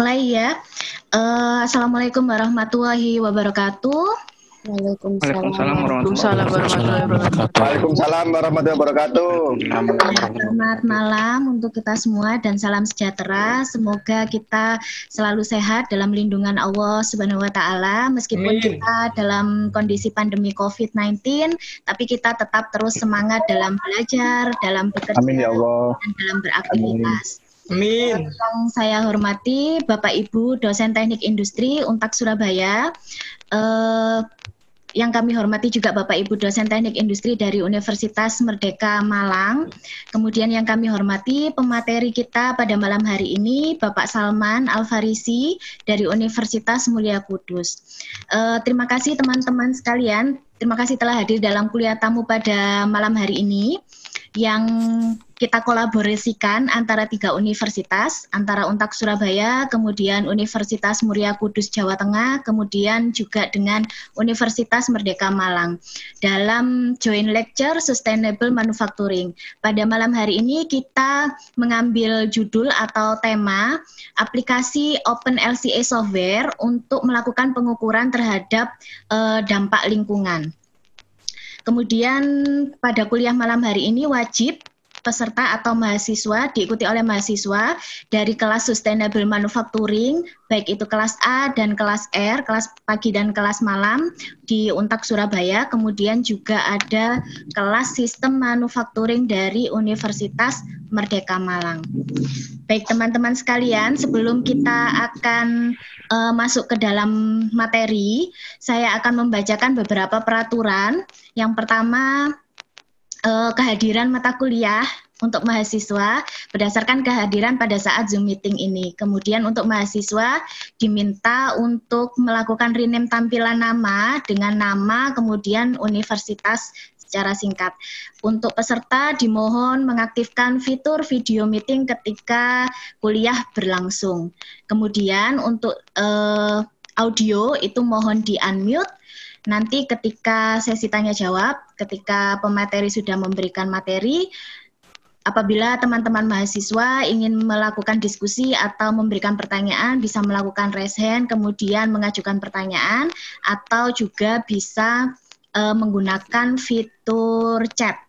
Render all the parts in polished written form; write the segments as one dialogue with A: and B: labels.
A: mulai ya. Assalamualaikum warahmatullahi wabarakatuh.
B: Waalaikumsalam
C: warahmatullahi wabarakatuh.
D: Waalaikumsalam warahmatullahi wabarakatuh.
A: Selamat malam untuk kita semua dan salam sejahtera. Semoga kita selalu sehat dalam lindungan Allah Subhanahu wa taala meskipun kita dalam kondisi pandemi COVID-19, tapi kita tetap terus semangat dalam belajar, dalam bekerja,
D: Amin ya Allah.
A: Dan dalam beraktivitas.
B: Amin.
A: Yang saya hormati Bapak Ibu dosen Teknik Industri Untak Surabaya. Yang kami hormati juga Bapak Ibu dosen Teknik Industri dari Universitas Merdeka Malang. Kemudian yang kami hormati pemateri kita pada malam hari ini Bapak Salman Al-Farisi dari Universitas Mulia Kudus. Terima kasih teman-teman sekalian. Terima kasih telah hadir dalam kuliah tamu pada malam hari ini yang kita kolaborasikan antara 3 universitas, antara Untak Surabaya, kemudian Universitas Mulia Kudus Jawa Tengah, kemudian juga dengan Universitas Merdeka Malang dalam joint lecture Sustainable Manufacturing. Pada malam hari ini kita mengambil judul atau tema aplikasi OpenLCA software untuk melakukan pengukuran terhadap dampak lingkungan. Kemudian pada kuliah malam hari ini wajib peserta atau mahasiswa diikuti oleh mahasiswa dari kelas Sustainable Manufacturing, baik itu kelas A dan kelas R, kelas pagi dan kelas malam di Untak Surabaya. Kemudian juga ada kelas Sistem Manufacturing dari Universitas Merdeka Malang. Baik teman-teman sekalian, sebelum kita akan masuk ke dalam materi, saya akan membacakan beberapa peraturan. Yang pertama, kehadiran mata kuliah untuk mahasiswa berdasarkan kehadiran pada saat Zoom meeting ini. Kemudian untuk mahasiswa diminta untuk melakukan rename tampilan nama dengan nama kemudian universitas secara singkat. Untuk peserta dimohon mengaktifkan fitur video meeting ketika kuliah berlangsung. Kemudian untuk audio itu mohon di-unmute. Nanti ketika sesi tanya jawab, ketika pemateri sudah memberikan materi, apabila teman-teman mahasiswa ingin melakukan diskusi atau memberikan pertanyaan, bisa melakukan raise hand, kemudian mengajukan pertanyaan, atau juga bisa menggunakan fitur chat.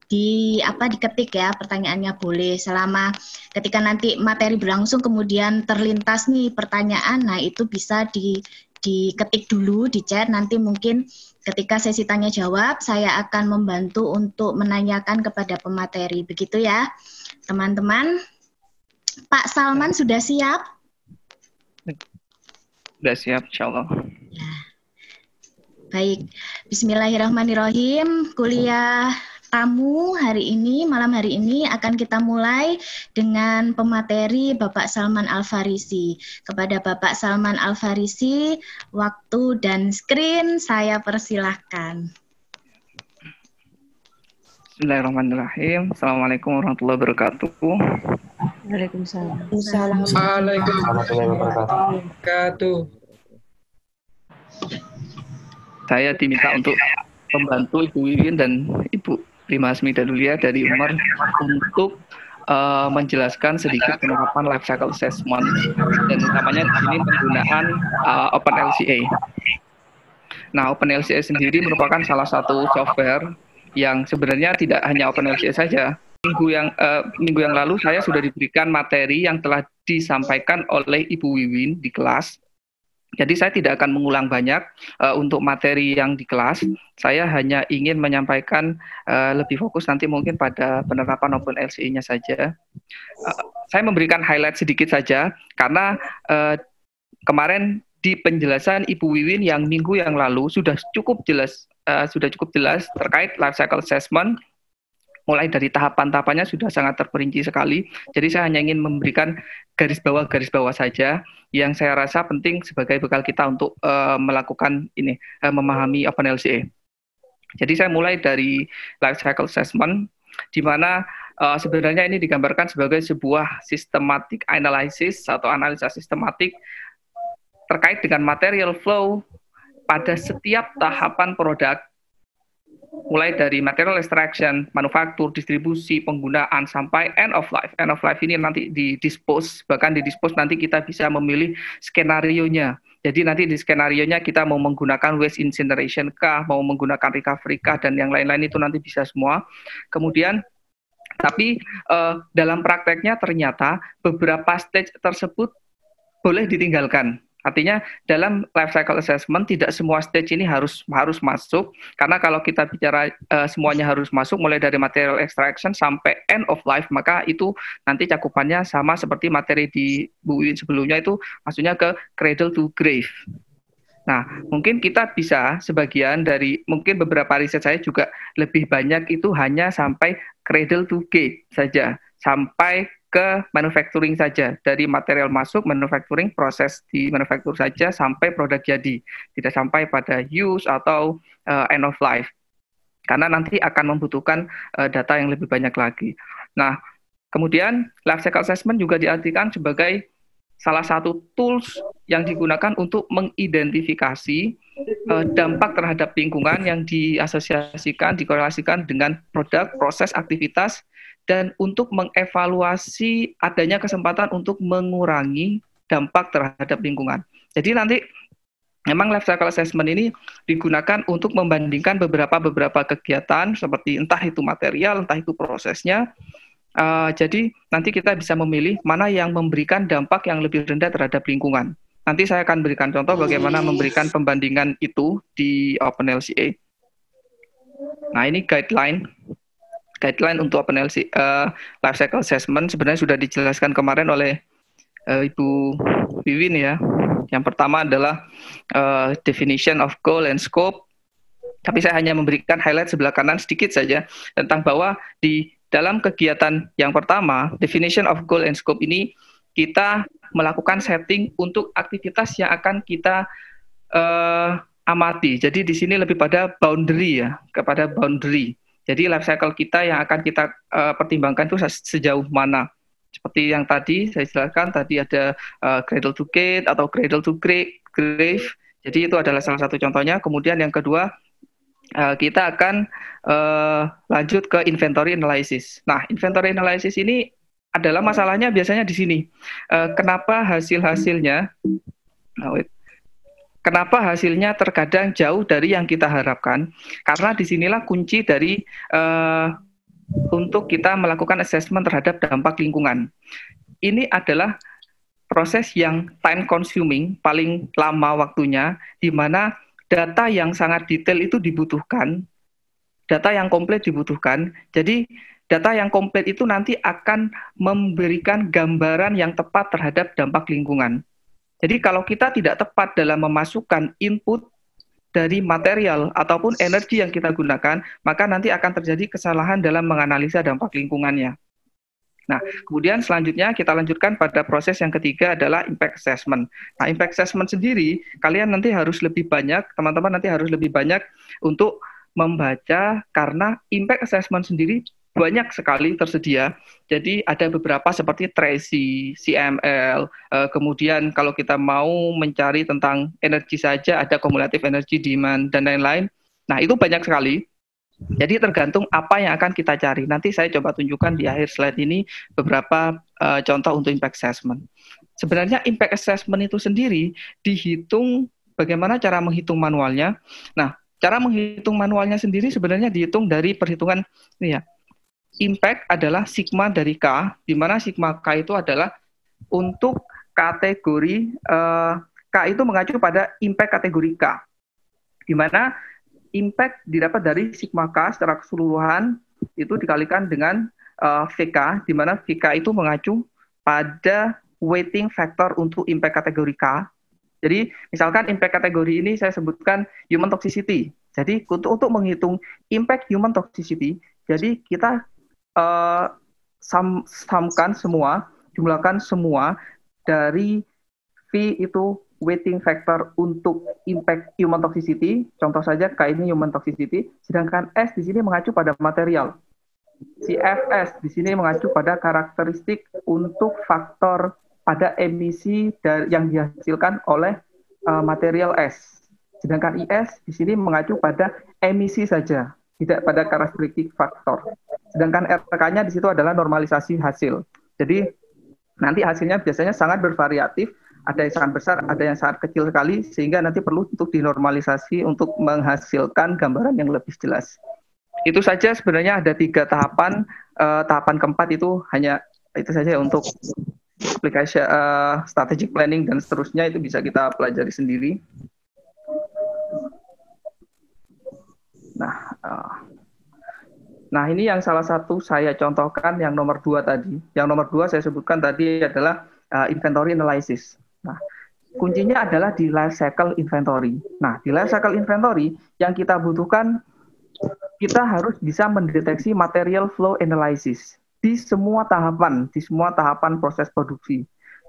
A: Diketik ya pertanyaannya boleh, selama ketika nanti materi berlangsung kemudian terlintas nih pertanyaan, nah itu bisa diketik dulu di chat, nanti mungkin ketika sesi tanya jawab saya akan membantu untuk menanyakan kepada pemateri. Begitu ya teman-teman. Pak Salman sudah siap?
B: Sudah siap insyaallah.
A: Ya. Baik, bismillahirrahmanirrahim. Kuliah tamu hari ini, malam hari ini akan kita mulai dengan pemateri Bapak Salman Al-Farisi. Kepada Bapak Salman Al-Farisi, waktu dan screen saya persilahkan.
B: Bismillahirrahmanirrahim. Assalamualaikum warahmatullahi wabarakatuh.
C: Waalaikumsalam.
D: Warahmatullahi wabarakatuh.
B: Saya diminta untuk membantu Ibu Wiwin dan Ibu Rima Asmi Dadulia dari UMER untuk menjelaskan sedikit penerapan life cycle assessment dan utamanya di sini penggunaan OpenLCA. Nah, OpenLCA sendiri merupakan salah satu software yang sebenarnya tidak hanya OpenLCA saja. Minggu yang lalu saya sudah diberikan materi yang telah disampaikan oleh Ibu Wiwin di kelas. Jadi saya tidak akan mengulang banyak untuk materi yang di kelas. Saya hanya ingin menyampaikan lebih fokus nanti mungkin pada penerapan OpenLCA-nya saja. Saya memberikan highlight sedikit saja karena kemarin di penjelasan Ibu Wiwin yang minggu yang lalu sudah cukup jelas terkait life cycle assessment. Mulai dari tahapan-tahapannya sudah sangat terperinci sekali. Jadi saya hanya ingin memberikan garis bawah saja yang saya rasa penting sebagai bekal kita untuk melakukan ini, memahami OpenLCA. Jadi saya mulai dari life cycle assessment, di mana sebenarnya ini digambarkan sebagai sebuah systematic analysis atau analisa sistematik terkait dengan material flow pada setiap tahapan produk mulai dari material extraction, manufaktur, distribusi, penggunaan, sampai end of life. End of life ini nanti di-dispose, bahkan di-dispose nanti kita bisa memilih skenario-nya. Jadi nanti di skenario-nya kita mau menggunakan waste incineration kah, mau menggunakan recovery kah, dan yang lain-lain itu nanti bisa semua. Kemudian tapi dalam prakteknya ternyata beberapa stage tersebut boleh ditinggalkan. Artinya dalam life cycle assessment tidak semua stage ini harus masuk, karena kalau kita bicara semuanya harus masuk mulai dari material extraction sampai end of life, maka itu nanti cakupannya sama seperti materi di Bu Win sebelumnya, itu maksudnya ke cradle to grave. Nah, mungkin kita bisa sebagian dari, mungkin beberapa riset saya juga lebih banyak itu hanya sampai cradle to gate saja, sampai ke manufacturing saja, dari material masuk, manufacturing, proses di manufaktur saja, sampai produk jadi. Tidak sampai pada use atau end of life. Karena nanti akan membutuhkan data yang lebih banyak lagi. Nah, kemudian life cycle assessment juga diartikan sebagai salah satu tools yang digunakan untuk mengidentifikasi dampak terhadap lingkungan yang diasosiasikan, dikorelasikan dengan produk, proses, aktivitas, dan untuk mengevaluasi adanya kesempatan untuk mengurangi dampak terhadap lingkungan. Jadi nanti memang life cycle assessment ini digunakan untuk membandingkan beberapa kegiatan seperti entah itu material, entah itu prosesnya. Jadi nanti kita bisa memilih mana yang memberikan dampak yang lebih rendah terhadap lingkungan. Nanti saya akan berikan contoh bagaimana memberikan pembandingan itu di OpenLCA. Nah, ini guideline untuk life cycle assessment sebenarnya sudah dijelaskan kemarin oleh Ibu Wiwin ya. Yang pertama adalah definition of goal and scope. Tapi saya hanya memberikan highlight sebelah kanan sedikit saja tentang bahwa di dalam kegiatan yang pertama, definition of goal and scope ini kita melakukan setting untuk aktivitas yang akan kita amati. Jadi di sini lebih pada boundary ya, kepada boundary. Jadi life cycle kita yang akan kita pertimbangkan itu sejauh mana. Seperti yang tadi saya jelaskan, tadi ada cradle to gate atau cradle to grave. Jadi itu adalah salah satu contohnya. Kemudian yang kedua, kita akan lanjut ke inventory analysis. Nah, inventory analysis ini adalah masalahnya biasanya di sini. Kenapa hasilnya terkadang jauh dari yang kita harapkan? Karena disinilah kunci dari untuk kita melakukan assessment terhadap dampak lingkungan. Ini adalah proses yang time consuming, paling lama waktunya, di mana data yang sangat detail itu dibutuhkan, data yang komplit dibutuhkan. Jadi data yang komplit itu nanti akan memberikan gambaran yang tepat terhadap dampak lingkungan. Jadi kalau kita tidak tepat dalam memasukkan input dari material ataupun energi yang kita gunakan, maka nanti akan terjadi kesalahan dalam menganalisa dampak lingkungannya. Nah, kemudian selanjutnya kita lanjutkan pada proses yang ketiga adalah impact assessment. Nah, impact assessment sendiri, kalian nanti harus lebih banyak, teman-teman nanti harus lebih banyak untuk membaca, karena impact assessment sendiri banyak sekali tersedia. Jadi ada beberapa seperti TRECI, CML, kemudian kalau kita mau mencari tentang energi saja, ada cumulative energy demand, dan lain-lain. Nah, itu banyak sekali. Jadi tergantung apa yang akan kita cari. Nanti saya coba tunjukkan di akhir slide ini beberapa contoh untuk impact assessment. Sebenarnya impact assessment itu sendiri dihitung, bagaimana cara menghitung manualnya. Nah, cara menghitung manualnya sendiri sebenarnya dihitung dari perhitungan ini ya. Impact adalah sigma dari K, di mana sigma K itu adalah untuk kategori K itu mengacu pada impact kategori K, di mana impact didapat dari sigma K secara keseluruhan itu dikalikan dengan VK, di mana VK itu mengacu pada weighting factor untuk impact kategori K. Jadi misalkan impact kategori ini saya sebutkan human toxicity. Jadi untuk menghitung impact human toxicity, jadi kita sumkan semua, jumlahkan semua dari V itu weighting factor untuk impact human toxicity, contoh saja K ini human toxicity, sedangkan S di sini mengacu pada material. CFS di sini mengacu pada karakteristik untuk faktor pada emisi yang dihasilkan oleh material S. Sedangkan IS di sini mengacu pada emisi saja. tidak pada karakteristik faktor. Sedangkan RK-nya di situ adalah normalisasi hasil. Jadi nanti hasilnya biasanya sangat bervariatif, ada yang sangat besar, ada yang sangat kecil sekali, sehingga nanti perlu untuk dinormalisasi untuk menghasilkan gambaran yang lebih jelas. Itu saja sebenarnya ada 3 tahapan. Tahapan keempat itu hanya itu saja untuk aplikasi strategic planning dan seterusnya, itu bisa kita pelajari sendiri. Nah, ini yang salah satu saya contohkan yang nomor 2 tadi. Yang nomor 2 saya sebutkan tadi adalah inventory analysis. Nah, kuncinya adalah di life cycle inventory. Nah, di life cycle inventory yang kita butuhkan, kita harus bisa mendeteksi material flow analysis di semua tahapan proses produksi.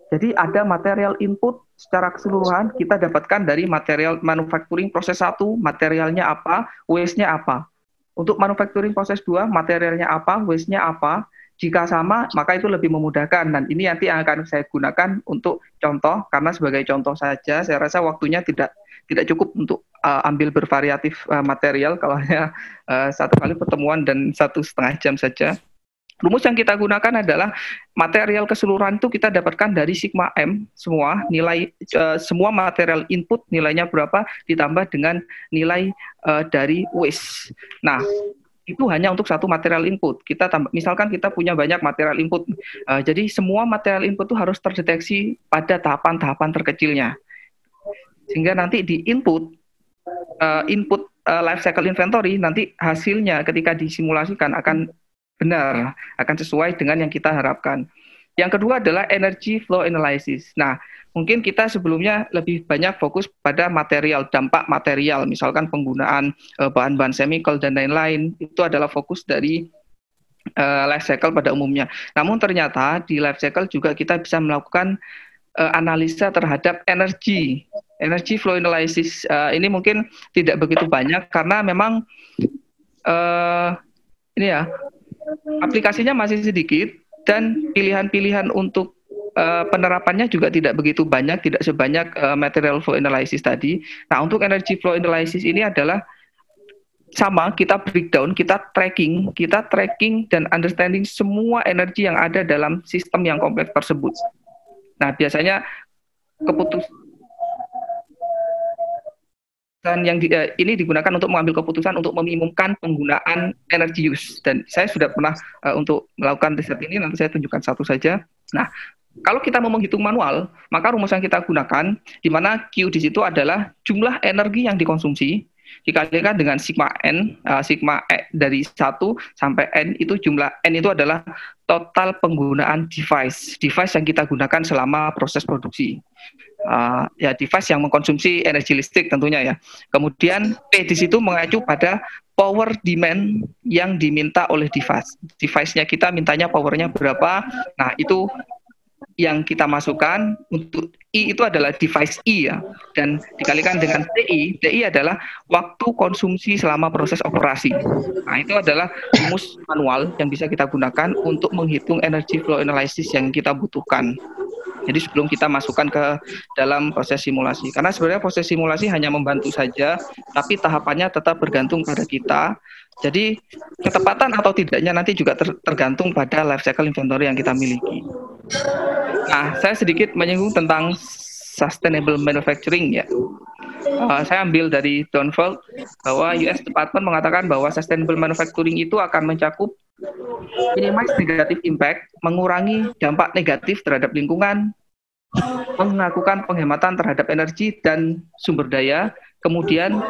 B: Jadi ada material input secara keseluruhan kita dapatkan dari material manufacturing proses 1, materialnya apa, waste-nya apa. Untuk manufacturing proses 2, materialnya apa, waste-nya apa. Jika sama, maka itu lebih memudahkan. Dan ini nanti yang akan saya gunakan untuk contoh, karena sebagai contoh saja, saya rasa waktunya tidak cukup untuk ambil bervariatif material, kalau hanya 1 kali pertemuan dan 1,5 jam saja. Rumus yang kita gunakan adalah material keseluruhan itu kita dapatkan dari sigma M semua, nilai semua material input nilainya berapa ditambah dengan nilai dari waste. Nah, itu hanya untuk 1 material input. Kita tambah, misalkan kita punya banyak material input, jadi semua material input itu harus terdeteksi pada tahapan-tahapan terkecilnya. Sehingga nanti di input life cycle inventory, nanti hasilnya ketika disimulasikan akan benar, akan sesuai dengan yang kita harapkan. Yang kedua adalah energy flow analysis. Nah, mungkin kita sebelumnya lebih banyak fokus pada material, dampak material, misalkan penggunaan bahan-bahan chemical dan lain-lain, itu adalah fokus dari life cycle pada umumnya. Namun ternyata di life cycle juga kita bisa melakukan analisa terhadap energy flow analysis. Ini mungkin tidak begitu banyak karena memang ini ya, aplikasinya masih sedikit dan pilihan-pilihan untuk penerapannya juga tidak begitu banyak, tidak sebanyak material flow analysis tadi. Nah, untuk energy flow analysis ini adalah sama, kita breakdown, kita tracking dan understanding semua energi yang ada dalam sistem yang kompleks tersebut. Nah, biasanya dan yang ini digunakan untuk mengambil keputusan untuk meminimumkan penggunaan energy use. Dan saya sudah pernah untuk melakukan riset ini, nanti saya tunjukkan satu saja. Nah, kalau kita mau menghitung manual, maka rumus yang kita gunakan, di mana Q di situ adalah jumlah energi yang dikonsumsi, dikalikan dengan sigma N, sigma E dari 1 sampai N, itu jumlah N itu adalah total penggunaan device yang kita gunakan selama proses produksi. Ya, device yang mengkonsumsi energi listrik tentunya ya. Kemudian P di situ mengacu pada power demand yang diminta oleh device. Device-nya kita mintanya powernya berapa. Nah, itu yang kita masukkan. Untuk I itu adalah device I ya. Dan dikalikan dengan TI adalah waktu konsumsi selama proses operasi. Nah, itu adalah rumus manual yang bisa kita gunakan untuk menghitung energy flow analysis yang kita butuhkan. Jadi sebelum kita masukkan ke dalam proses simulasi. Karena sebenarnya proses simulasi hanya membantu saja, tapi tahapannya tetap bergantung pada kita. Jadi ketepatan atau tidaknya nanti juga tergantung pada life cycle inventory yang kita miliki. Nah, saya sedikit menyinggung tentang sustainable manufacturing ya. Saya ambil dari Donald bahwa US Department mengatakan bahwa sustainable manufacturing itu akan mencakup minimize negative impact, mengurangi dampak negatif terhadap lingkungan, melakukan penghematan terhadap energi dan sumber daya, kemudian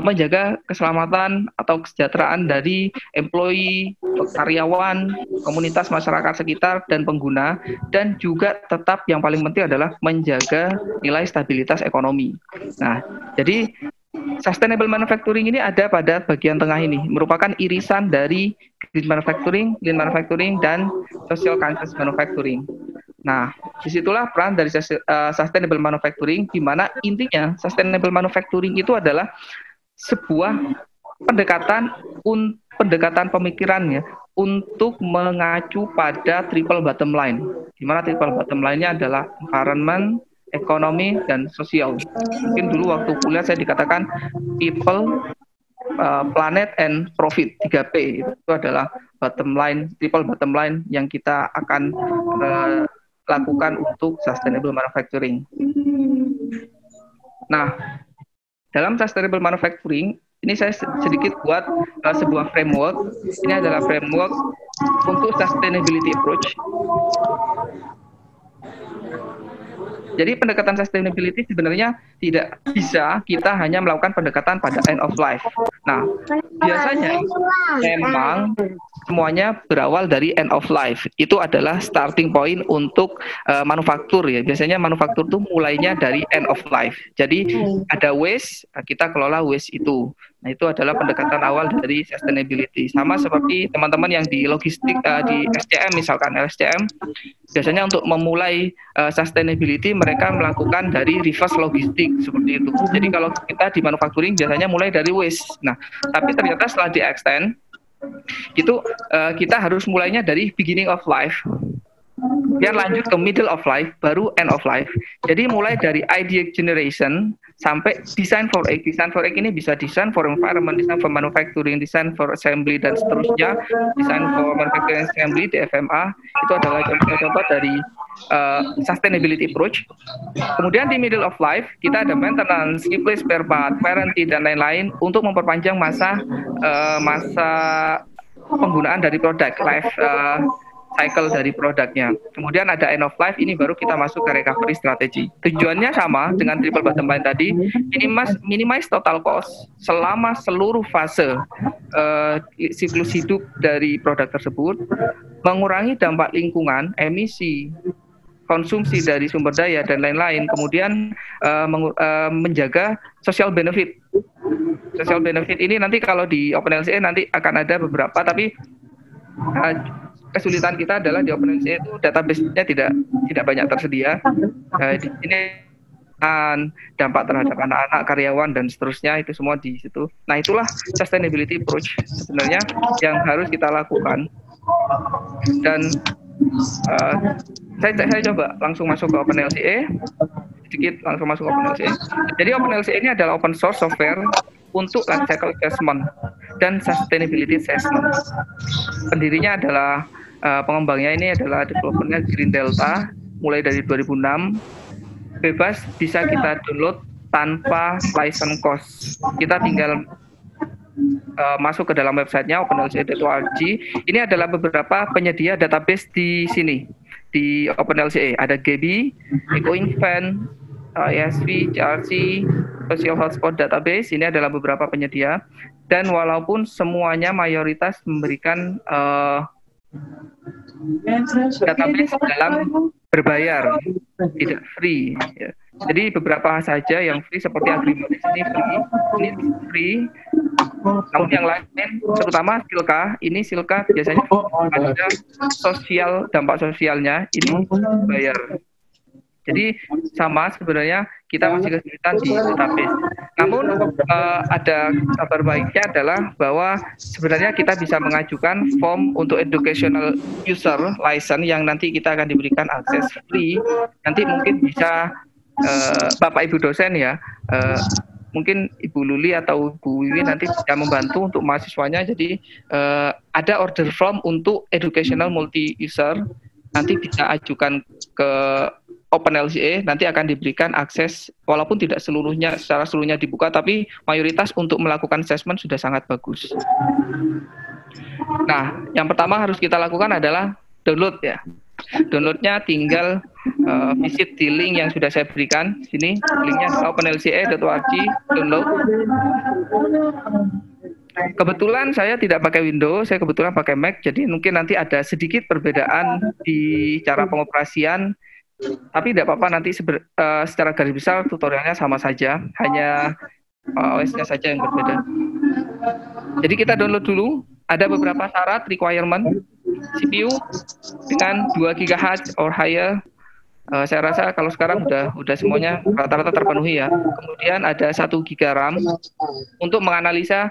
B: menjaga keselamatan atau kesejahteraan dari employee, karyawan, komunitas masyarakat sekitar, dan pengguna, dan juga tetap yang paling penting adalah menjaga nilai stabilitas ekonomi. Nah, jadi sustainable manufacturing ini ada pada bagian tengah ini, merupakan irisan dari green manufacturing, lean manufacturing, dan social conscious manufacturing. Nah, disitulah peran dari sustainable manufacturing, di mana intinya sustainable manufacturing itu adalah sebuah pendekatan pemikirannya untuk mengacu pada triple bottom line, di mana triple bottom line-nya adalah environment, ekonomi, dan sosial. Mungkin dulu waktu kuliah saya dikatakan people, planet and profit, 3P. Itu adalah bottom line, triple bottom line yang kita akan lakukan untuk sustainable manufacturing. Nah, dalam sustainable manufacturing ini saya sedikit buat sebuah framework. Ini adalah framework untuk sustainability approach. Jadi pendekatan sustainability sebenarnya tidak bisa kita hanya melakukan pendekatan pada end of life. Nah, biasanya memang semuanya berawal dari end of life. Itu adalah starting point untuk manufaktur ya. Biasanya manufaktur itu mulainya dari end of life. Jadi ada waste, kita kelola waste itu. Nah, itu adalah pendekatan awal dari sustainability. Sama seperti teman-teman yang di logistik, di SCM misalkan, LSCM, biasanya untuk memulai sustainability mereka melakukan dari reverse logistik seperti itu. Jadi kalau kita di manufacturing biasanya mulai dari waste. Nah, tapi ternyata setelah di-extend, itu kita harus mulainya dari beginning of life. Biar lanjut ke middle of life, baru end of life. Jadi mulai dari idea generation sampai design for egg. Design for egg ini bisa design for environment, design for manufacturing, design for assembly, dan seterusnya. Design for manufacturing assembly, DFMA. Itu adalah contoh-contoh dari sustainability approach. Kemudian di middle of life, kita ada maintenance, replace spare part, warranty, dan lain-lain untuk memperpanjang masa penggunaan dari produk, life cycle dari produknya. Kemudian ada end of life, ini baru kita masuk ke recovery strategy. Tujuannya sama dengan triple bottom line tadi, minimize total cost selama seluruh fase siklus hidup dari produk tersebut, mengurangi dampak lingkungan, emisi, konsumsi dari sumber daya, dan lain-lain. Kemudian menjaga social benefit. Social benefit ini nanti kalau di OpenLCA nanti akan ada beberapa, tapi kesulitan kita adalah di OpenLCA itu database-nya tidak banyak tersedia. Ini dampak terhadap anak-anak, karyawan, dan seterusnya, itu semua di situ. Nah, itulah sustainability approach sebenarnya yang harus kita lakukan. Dan saya coba langsung masuk ke OpenLCA, sedikit langsung masuk ke OpenLCA. Jadi OpenLCA ini adalah open source software untuk life cycle assessment dan sustainability assessment. Pendirinya adalah pengembangnya ini adalah developernya Green Delta, mulai dari 2006. Bebas, bisa kita download tanpa license cost. Kita tinggal masuk ke dalam websitenya openlca.org. Ini adalah beberapa penyedia database di sini di OpenLCA. Ada Gaby, EcoInvent, ESV, CRC, Social Hotspot Database. Ini adalah beberapa penyedia. Dan walaupun semuanya mayoritas memberikan database dalam berbayar, tidak free. Ya. Jadi beberapa saja yang free seperti Agreement ini free. Namun yang lain, terutama Silka, ini Silka biasanya ada dampak sosialnya ini bayar. Jadi sama sebenarnya kita masih kesulitan di database. Namun ada kabar baiknya adalah bahwa sebenarnya kita bisa mengajukan form untuk educational user license yang nanti kita akan diberikan akses free. Nanti mungkin bisa Bapak Ibu dosen ya, mungkin Ibu Luli atau Bu Wiwi nanti bisa membantu untuk mahasiswanya. Jadi ada order form untuk educational multi user, nanti bisa ajukan ke OpenLCA, nanti akan diberikan akses, walaupun tidak secara seluruhnya dibuka, tapi mayoritas untuk melakukan assessment sudah sangat bagus. Nah, yang pertama harus kita lakukan adalah download ya. Downloadnya tinggal visit di link yang sudah saya berikan sini. Linknya adalah openlca.org, download. Kebetulan saya tidak pakai Windows, saya kebetulan pakai Mac, jadi mungkin nanti ada sedikit perbedaan di cara pengoperasian. Tapi tidak apa-apa, nanti secara garis besar tutorialnya sama saja, hanya OS-nya saja yang berbeda. Jadi kita download dulu, ada beberapa syarat, requirement, CPU dengan 2 GHz or higher. Saya rasa kalau sekarang udah semuanya rata-rata terpenuhi ya. Kemudian ada 1 GB RAM untuk menganalisa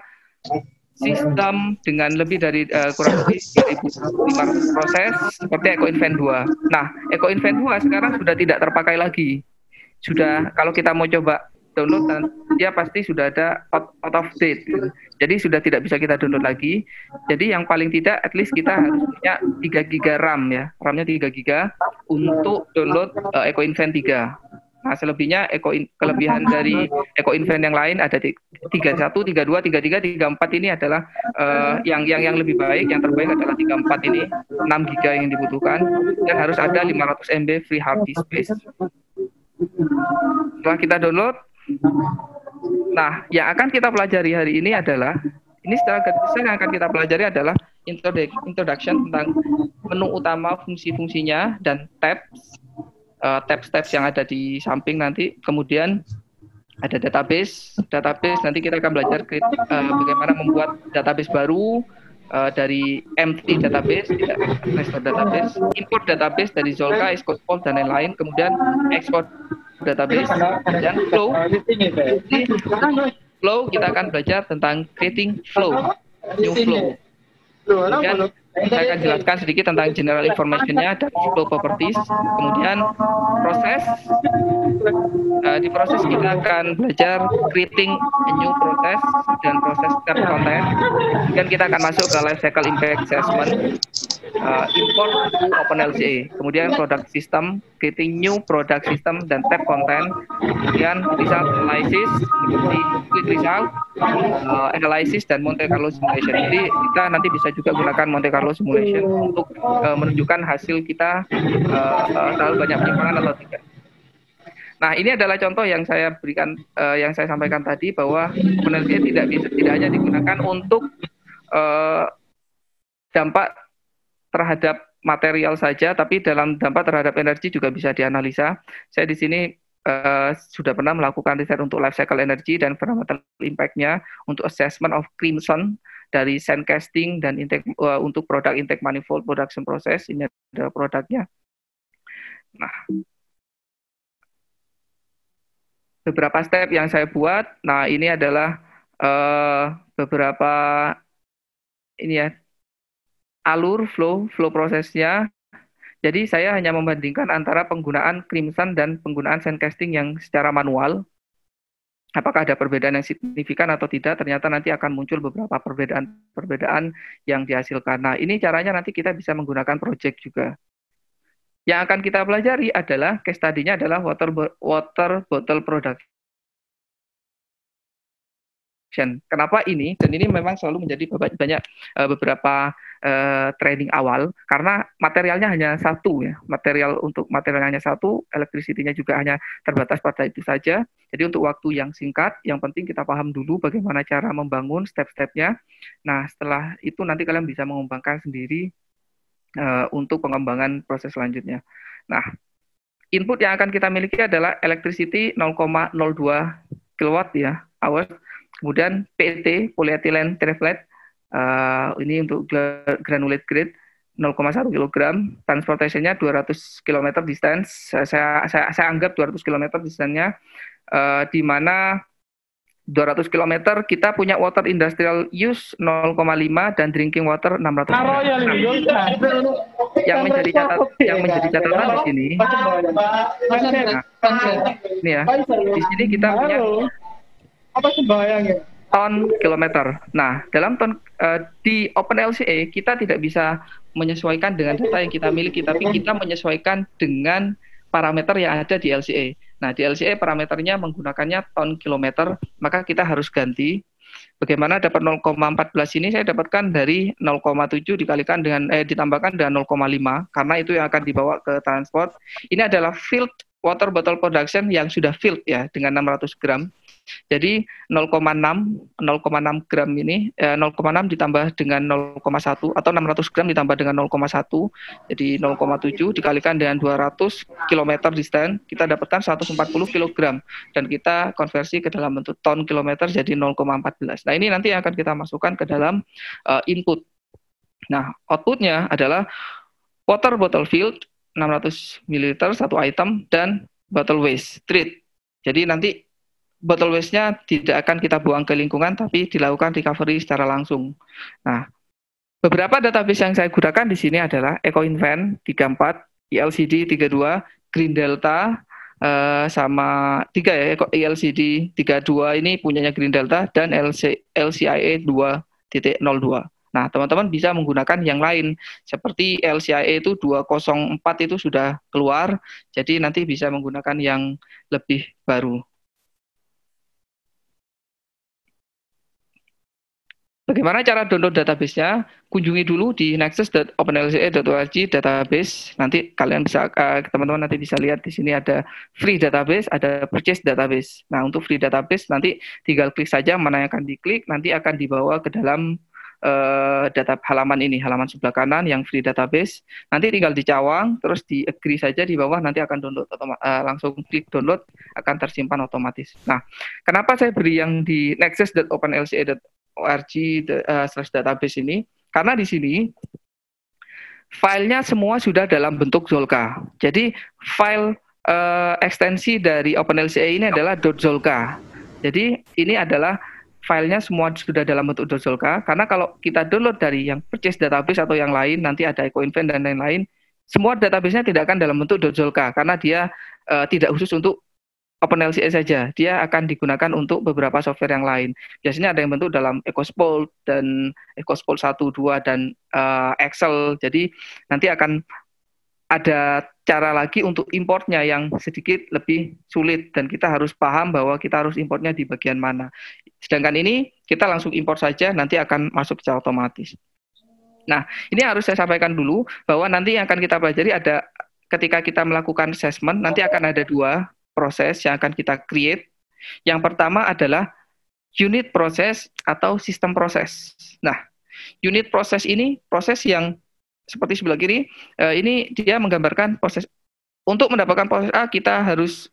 B: sistem dengan lebih dari kurang lebih 3.500 proses seperti EcoInvent 2. Nah, EcoInvent 2 sekarang sudah tidak terpakai lagi. Sudah, kalau kita mau coba download dia pasti sudah ada out of date. Jadi sudah tidak bisa kita download lagi. Jadi yang paling tidak at least kita harus punya 3 GB RAM ya. RAM-nya 3 GB untuk download EcoInvent 3. Nah, selebihnya kelebihan dari EcoInvent yang lain ada 31, 32, 33, 34 ini adalah yang lebih baik, yang terbaik adalah 34 ini 6 GB yang dibutuhkan dan harus ada 500 MB free hard disk space. Setelah kita download, nah yang akan kita pelajari hari ini adalah secara garis besar yang akan kita pelajari adalah introduction tentang menu utama, fungsi-fungsinya dan tabs yang ada di samping nanti. Kemudian ada database nanti kita akan belajar bagaimana membuat database baru dari empty database, tidak restore database, import database dari Zolka, Escotpol dan lain-lain, kemudian export database dan flow. Di flow kita akan belajar tentang creating new flow. Kemudian saya akan jelaskan sedikit tentang general information-nya dan flow properties. Kemudian proses. Di proses kita akan belajar creating a new process dan proses step content. Dan kita akan masuk ke life cycle impact assessment, import to OpenLCA. Kemudian product system, creating new product system dan tab content. Kemudian result analysis, seperti quick result, analysis dan Monte Carlo simulation. Jadi kita nanti bisa juga gunakan Monte Carlo simulation untuk menunjukkan hasil kita terlalu banyak penyimpangan atau tidak. Nah, ini adalah contoh yang saya berikan, yang saya sampaikan tadi, bahwa penelitian tidak hanya digunakan untuk dampak terhadap material saja, tapi dalam dampak terhadap energi juga bisa dianalisa. Saya di sini sudah pernah melakukan riset untuk life cycle energy dan environmental impact-nya untuk assessment of crimson dari sand casting dan untuk produk intake manifold production process. Ini ada produknya. Nah, beberapa step yang saya buat. Nah, ini adalah beberapa alur flow prosesnya. Jadi saya hanya membandingkan antara penggunaan crimson dan penggunaan sand casting yang secara manual. Apakah ada perbedaan yang signifikan atau tidak? Ternyata nanti akan muncul beberapa perbedaan yang dihasilkan. Nah, ini caranya nanti kita bisa menggunakan project juga. Yang akan kita pelajari adalah case study-nya adalah water bottle production. Kenapa ini? Dan ini memang selalu menjadi banyak beberapa training awal, karena materialnya hanya satu ya. Materialnya hanya satu, electricity-nya juga hanya terbatas pada itu saja. Jadi untuk waktu yang singkat, yang penting kita paham dulu bagaimana cara membangun step-stepnya. Nah, setelah itu nanti kalian bisa mengembangkan sendiri untuk pengembangan proses selanjutnya. Nah, input yang akan kita miliki adalah electricity 0,02 kW ya, hours. Kemudian PET, polyethylene triplet, ini untuk granulate grade 0,1 kg, transportation-nya 200 km distance. Saya anggap 200 km distance-nya, di mana 200 km kita punya water industrial use 0,5 dan drinking water 600 km. Yang menjadi catatan di sini. Nah, ini ya. Di sini kita punya ton kilometer. Nah, dalam ton di OpenLCA kita tidak bisa menyesuaikan dengan data yang kita miliki, tapi kita menyesuaikan dengan parameter yang ada di LCA. Nah, di LCA parameternya menggunakannya ton kilometer, maka kita harus ganti. Bagaimana dapat 0,14 ini? Saya dapatkan dari 0,7 dikalikan dengan ditambahkan dengan 0,5 karena itu yang akan dibawa ke transport. Ini adalah filled water bottle production yang sudah filled ya dengan 600 gram. Jadi 0,6 gram ini 0,6 ditambah dengan 0,1 atau 600 gram ditambah dengan 0,1 jadi 0,7 dikalikan dengan 200 km distance kita dapatkan 140 kg dan kita konversi ke dalam bentuk ton kilometer jadi 0,14. Nah, ini nanti akan kita masukkan ke dalam input. Nah, outputnya adalah water bottle filled 600 ml satu item dan bottle waste treat. Jadi nanti bottle waste-nya tidak akan kita buang ke lingkungan, tapi dilakukan recovery secara langsung. Nah, beberapa database yang saya gunakan di sini adalah EcoInvent 34, ELCD 32, Green Delta, sama 3 ya, ELCD 32 ini punyanya Green Delta dan LCIA 2.02. Nah, teman-teman bisa menggunakan yang lain seperti LCIA itu 204 itu sudah keluar, jadi nanti bisa menggunakan yang lebih baru. Bagaimana cara download database-nya? Kunjungi dulu di nexus.openlca.org database. Nanti kalian bisa, teman-teman nanti bisa lihat di sini ada free database, ada purchase database. Nah, untuk free database nanti tinggal klik saja mana yang akan diklik, nanti akan dibawa ke dalam data halaman ini, halaman sebelah kanan yang free database. Nanti tinggal dicawang, terus di agree saja di bawah, nanti akan download langsung klik download, akan tersimpan otomatis. Nah, kenapa saya beri yang di nexus.openlca.org/database ini? Karena di sini filenya semua sudah dalam bentuk Zolka. Jadi file ekstensi dari OpenLCA ini adalah .zolka. Jadi ini adalah filenya semua sudah dalam bentuk .zolka. Karena kalau kita download dari yang purchase database atau yang lain, nanti ada EcoInvent dan lain-lain, semua database-nya tidak akan dalam bentuk .zolka karena dia tidak khusus untuk OpenLCA saja, dia akan digunakan untuk beberapa software yang lain. Biasanya ada yang bentuk dalam EcoSpol dan EcoSpol 1, 2, dan Excel. Jadi nanti akan ada cara lagi untuk importnya yang sedikit lebih sulit dan kita harus paham bahwa kita harus importnya di bagian mana. Sedangkan ini kita langsung import saja, nanti akan masuk secara otomatis. Nah, ini harus saya sampaikan dulu bahwa nanti yang akan kita pelajari ada ketika kita melakukan assessment, nanti akan ada 2 proses yang akan kita create. Yang pertama adalah unit proses atau sistem proses. Nah, unit proses ini proses yang seperti sebelah kiri, ini dia menggambarkan proses. Untuk mendapatkan proses A, kita harus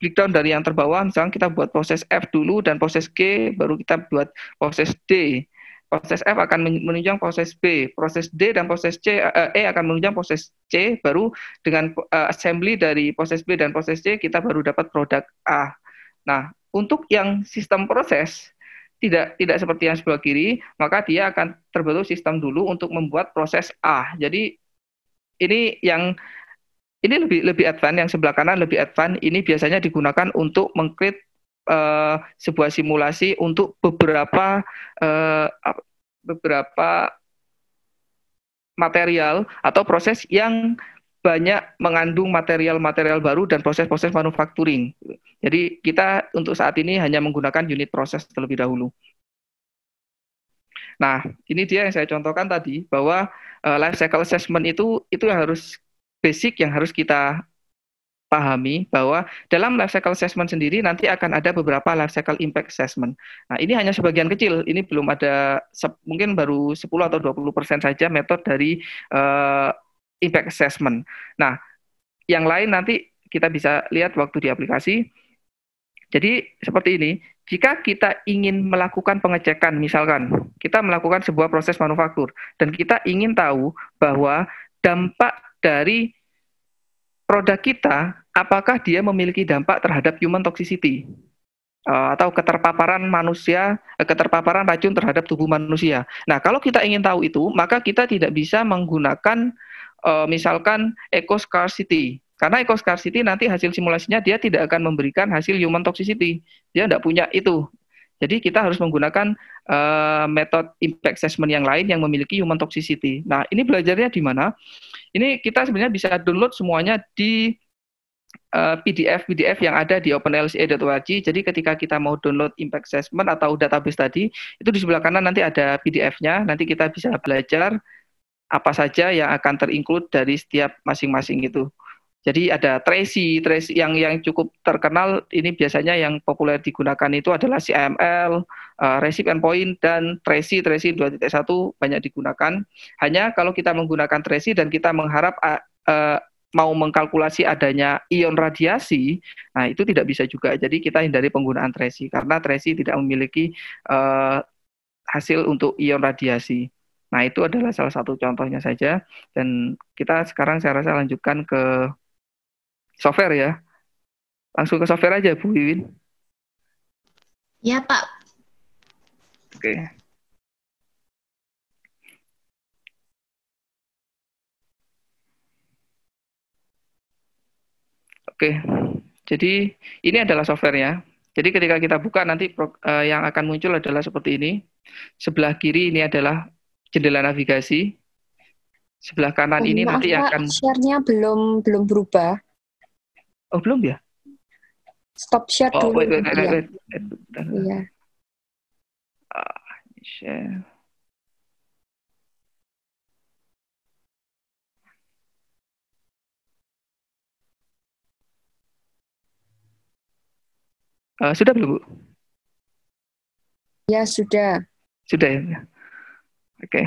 B: breakdown dari yang terbawah. Misalnya kita buat proses F dulu dan proses G, baru kita buat proses D. Proses F akan menunjang proses B, proses D dan proses C, E akan menunjang proses C, baru dengan assembly dari proses B dan proses C, kita baru dapat produk A. Nah, untuk yang sistem proses, tidak seperti yang sebelah kiri, maka dia akan terbentuk sistem dulu untuk membuat proses A. Jadi, ini lebih advance, yang sebelah kanan lebih advance, ini biasanya digunakan untuk meng-create sebuah simulasi untuk beberapa material atau proses yang banyak mengandung material-material baru dan proses-proses manufacturing. Jadi kita untuk saat ini hanya menggunakan unit proses terlebih dahulu. Nah, ini dia yang saya contohkan tadi bahwa life cycle assessment itu yang harus basic yang harus kita pahami bahwa dalam life cycle assessment sendiri nanti akan ada beberapa life cycle impact assessment. Nah, ini hanya sebagian kecil, ini belum ada, mungkin baru 10 atau 20% saja metode dari impact assessment. Nah, yang lain nanti kita bisa lihat waktu di aplikasi. Jadi seperti ini, jika kita ingin melakukan pengecekan, misalkan kita melakukan sebuah proses manufaktur dan kita ingin tahu bahwa dampak dari produk kita, apakah dia memiliki dampak terhadap human toxicity atau keterpaparan manusia, keterpaparan racun terhadap tubuh manusia. Nah, kalau kita ingin tahu itu, maka kita tidak bisa menggunakan misalkan eco scarcity. Karena eco scarcity nanti hasil simulasinya dia tidak akan memberikan hasil human toxicity. Dia tidak punya itu. Jadi kita harus menggunakan metode impact assessment yang lain yang memiliki human toxicity. Nah, ini belajarnya di mana? Ini kita sebenarnya bisa download semuanya di PDF yang ada di openlca.org. Jadi ketika kita mau download impact assessment atau database tadi, itu di sebelah kanan nanti ada PDF-nya. Nanti kita bisa belajar apa saja yang akan terinclude dari setiap masing-masing itu. Jadi ada Tracy yang cukup terkenal, ini biasanya yang populer digunakan itu adalah CML, Receipt Endpoint, dan Tracy 2.1 banyak digunakan. Hanya kalau kita menggunakan Tracy dan kita mengharap mau mengkalkulasi adanya ion radiasi, nah itu tidak bisa juga. Jadi kita hindari penggunaan Tracy, karena Tracy tidak memiliki hasil untuk ion radiasi. Nah itu adalah salah satu contohnya saja. Dan kita sekarang saya rasa lanjutkan ke software ya. Langsung ke software aja, Bu Wiwin.
A: Ya, Pak.
B: Oke. Oke. Jadi ini adalah softwarenya. Jadi ketika kita buka nanti yang akan muncul adalah seperti ini. Sebelah kiri ini adalah jendela navigasi. Sebelah kanan ini
E: Maaf,
B: nanti
E: Pak,
B: akan
E: share-nya belum berubah.
B: Oh, belum ya?
E: Stop share
B: Oh,
E: dulu.
B: wait.
E: Iya.
B: Share. Sudah belum, Bu?
E: Ya, sudah.
B: Sudah ya? Oke,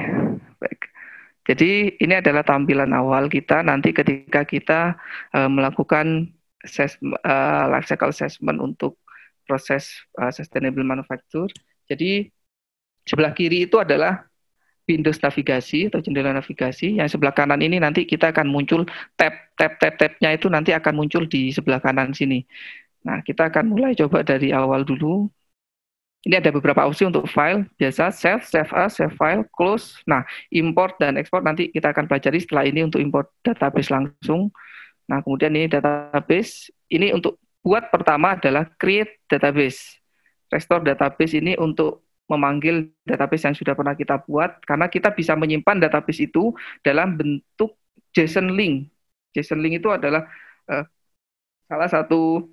B: baik. Jadi ini adalah tampilan awal kita nanti ketika kita melakukan life cycle assessment untuk proses sustainable manufacture. Jadi sebelah kiri itu adalah Windows navigasi atau jendela navigasi. Yang sebelah kanan ini nanti kita akan muncul tab-tabnya itu nanti akan muncul di sebelah kanan sini. Nah, kita akan mulai coba dari awal dulu. Ini ada beberapa opsi untuk file, biasa save as, save file, close. Nah, import dan export nanti kita akan pelajari setelah ini untuk import database langsung. Nah, kemudian ini database. Ini untuk buat pertama adalah create database. Restore database ini untuk memanggil database yang sudah pernah kita buat, karena kita bisa menyimpan database itu dalam bentuk JSON link. JSON link itu adalah salah satu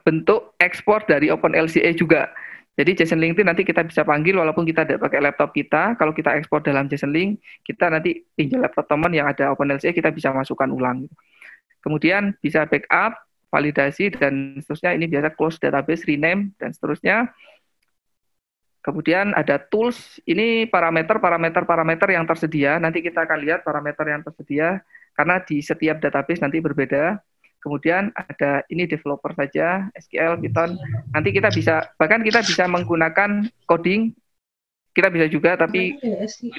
B: bentuk ekspor dari OpenLCA juga. Jadi JSON link itu nanti kita bisa panggil walaupun kita tidak pakai laptop kita. Kalau kita ekspor dalam JSON link, kita nanti pinjam laptop teman yang ada OpenLCA, kita bisa masukkan ulang. Kemudian bisa backup, validasi, dan seterusnya. Ini biasa close database, rename, dan seterusnya. Kemudian ada tools, ini parameter yang tersedia. Nanti kita akan lihat parameter yang tersedia, karena di setiap database nanti berbeda. Kemudian ada ini developer saja, SQL, Python. Nanti kita bisa, bahkan kita bisa menggunakan coding, kita bisa juga, tapi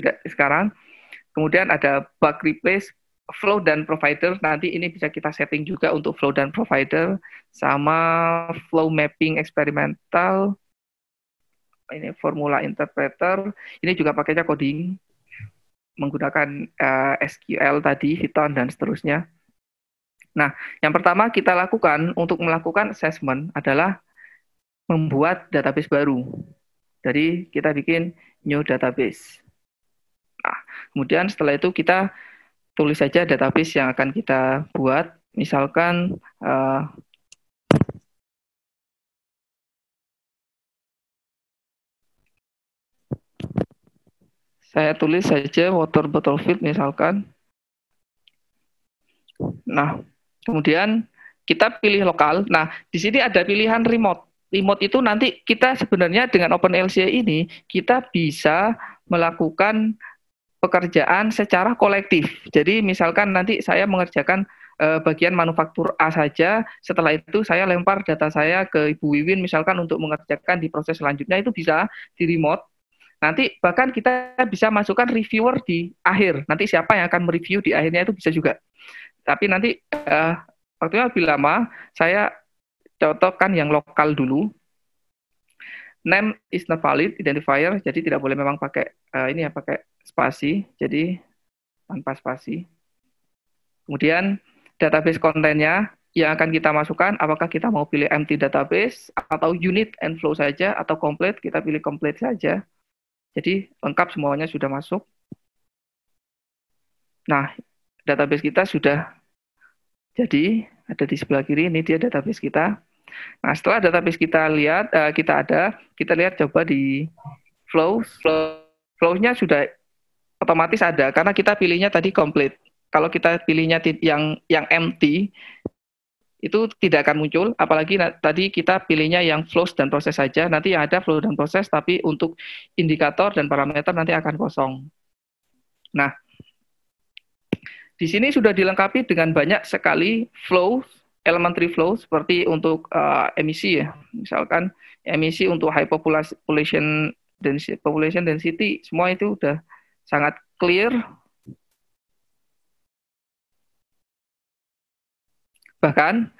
B: tidak sekarang. Kemudian ada bug replace, flow dan provider. Nanti ini bisa kita setting juga untuk flow dan provider, sama flow mapping eksperimental. Ini formula interpreter. Ini juga pakainya coding, menggunakan SQL tadi, Python dan seterusnya. Nah, yang pertama kita lakukan untuk melakukan assessment adalah membuat database baru. Jadi kita bikin new database. Nah, kemudian setelah itu kita tulis saja database yang akan kita buat. Misalkan saya tulis saja water bottle field misalkan. Nah, kemudian kita pilih lokal. Nah, di sini ada pilihan remote. Remote itu nanti kita sebenarnya dengan OpenLCA ini, kita bisa melakukan pekerjaan secara kolektif. Jadi misalkan nanti saya mengerjakan bagian manufaktur A saja, setelah itu saya lempar data saya ke Ibu Wiwin misalkan untuk mengerjakan di proses selanjutnya, itu bisa di remote. Nanti bahkan kita bisa masukkan reviewer di akhir. Nanti siapa yang akan mereview di akhirnya itu bisa juga. Tapi nanti waktunya lebih lama, saya contohkan yang lokal dulu. Name is not valid identifier, jadi tidak boleh memang pakai ini ya, pakai spasi, jadi tanpa spasi. Kemudian database kontennya yang akan kita masukkan, apakah kita mau pilih empty database atau unit and flow saja atau complete, kita pilih complete saja. Jadi lengkap semuanya sudah masuk. Nah, database kita sudah jadi, ada di sebelah kiri, ini dia database kita. Nah, setelah database kita lihat, kita lihat coba di flow-nya sudah otomatis ada, karena kita pilihnya tadi complete. Kalau kita pilihnya yang empty, itu tidak akan muncul, apalagi tadi kita pilihnya yang flows dan proses saja, nanti yang ada flow dan proses, tapi untuk indikator dan parameter nanti akan kosong. Nah, di sini sudah dilengkapi dengan banyak sekali flow, elementary flow, seperti untuk emisi ya. Misalkan emisi untuk high population density, semua itu sudah sangat clear. Bahkan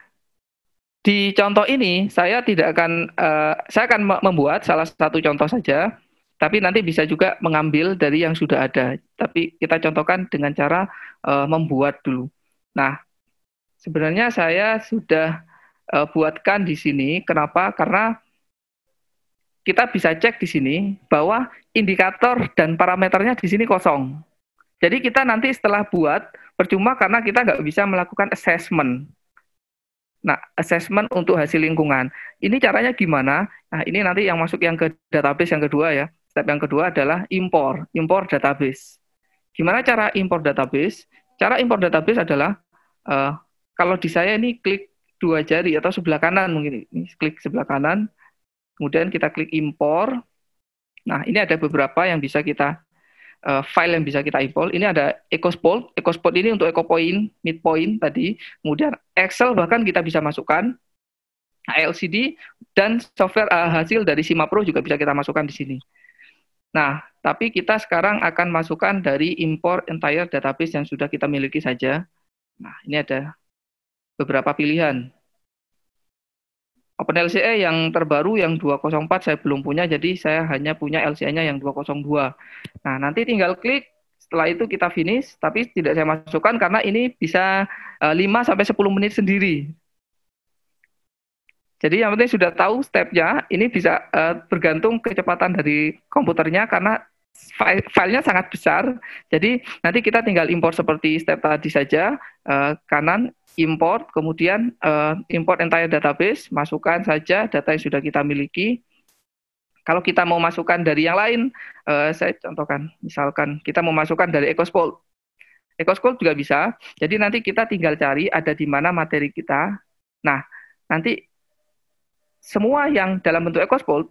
B: di contoh ini saya akan membuat salah satu contoh saja. Tapi nanti bisa juga mengambil dari yang sudah ada. Tapi kita contohkan dengan cara membuat dulu. Nah, sebenarnya saya sudah buatkan di sini. Kenapa? Karena kita bisa cek di sini bahwa indikator dan parameternya di sini kosong. Jadi kita nanti setelah buat, percuma karena kita nggak bisa melakukan assessment. Nah, assessment untuk hasil lingkungan. Ini caranya gimana? Nah, ini nanti yang masuk yang ke database yang kedua ya. Step yang kedua adalah import database. Gimana cara import database? Cara import database adalah, kalau di saya ini klik dua jari atau sebelah kanan mungkin. Ini klik sebelah kanan, kemudian kita klik import. Nah, ini ada beberapa yang bisa kita file yang bisa kita import. Ini ada EcoSpot. EcoSpot ini untuk EcoPoint, Midpoint tadi. Kemudian Excel bahkan kita bisa masukkan. LCD dan software hasil dari SIMAPRO juga bisa kita masukkan di sini. Nah, tapi kita sekarang akan masukkan dari import entire database yang sudah kita miliki saja. Nah, ini ada beberapa pilihan. OpenLCA yang terbaru yang 204 saya belum punya, jadi saya hanya punya LCA-nya yang 202. Nah, nanti tinggal klik, setelah itu kita finish, tapi tidak saya masukkan karena ini bisa 5-10 menit sendiri. Jadi yang penting sudah tahu step-nya, ini bisa bergantung kecepatan dari komputernya karena filenya sangat besar. Jadi nanti kita tinggal import seperti step tadi saja, kanan, import, kemudian import entire database, masukkan saja data yang sudah kita miliki. Kalau kita mau masukkan dari yang lain, saya contohkan, misalkan kita mau masukkan dari EcoSpot. EcoSpot juga bisa, jadi nanti kita tinggal cari ada di mana materi kita. Nah, nanti semua yang dalam bentuk EcoSpot,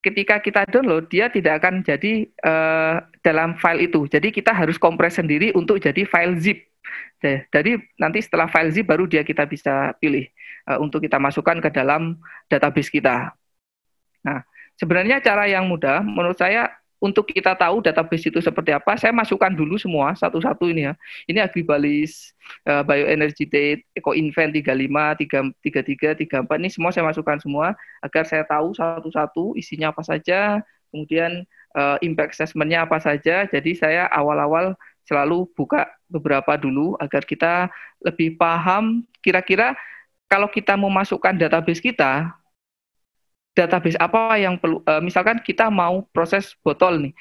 B: ketika kita download, dia tidak akan jadi dalam file itu. Jadi kita harus kompres sendiri untuk jadi file zip. Jadi nanti setelah file zip baru dia kita bisa pilih untuk kita masukkan ke dalam database kita. Nah, sebenarnya cara yang mudah menurut saya untuk kita tahu database itu seperti apa, saya masukkan dulu semua satu-satu ini ya. Ini Agribalis, Bioenergy Date, EcoInvent 35, 33, 34, ini semua saya masukkan semua agar saya tahu satu-satu isinya apa saja, kemudian impact assessment-nya apa saja. Jadi saya awal-awal selalu buka beberapa dulu agar kita lebih paham kira-kira kalau kita mau masukkan database kita, database apa yang perlu, misalkan kita mau proses botol nih,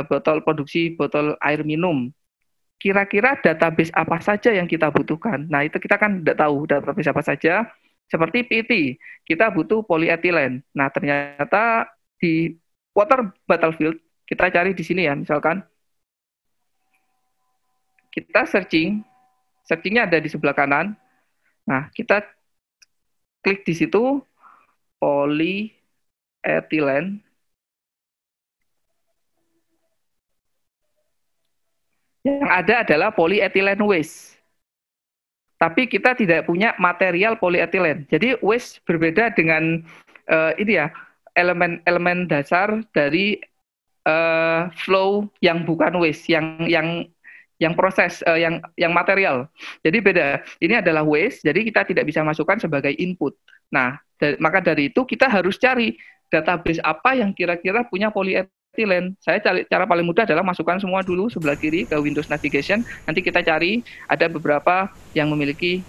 B: botol produksi botol air minum, kira-kira database apa saja yang kita butuhkan. Nah, itu kita kan tidak tahu database apa saja. Seperti PET, kita butuh polyethylene. Nah, ternyata di water battlefield, kita cari di sini ya, misalkan kita searchingnya ada di sebelah kanan. Nah, kita klik di situ, polyethylene. Yang ada adalah polyethylene waste. Tapi kita tidak punya material polyethylene. Jadi waste berbeda dengan ini ya, elemen-elemen dasar dari flow yang bukan waste, yang proses, yang material. Jadi beda. Ini adalah waste, jadi kita tidak bisa masukkan sebagai input. Nah, maka dari itu kita harus cari database apa yang kira-kira punya polyethylene. Saya cara paling mudah adalah masukkan semua dulu sebelah kiri ke Windows Navigation. Nanti kita cari ada beberapa yang memiliki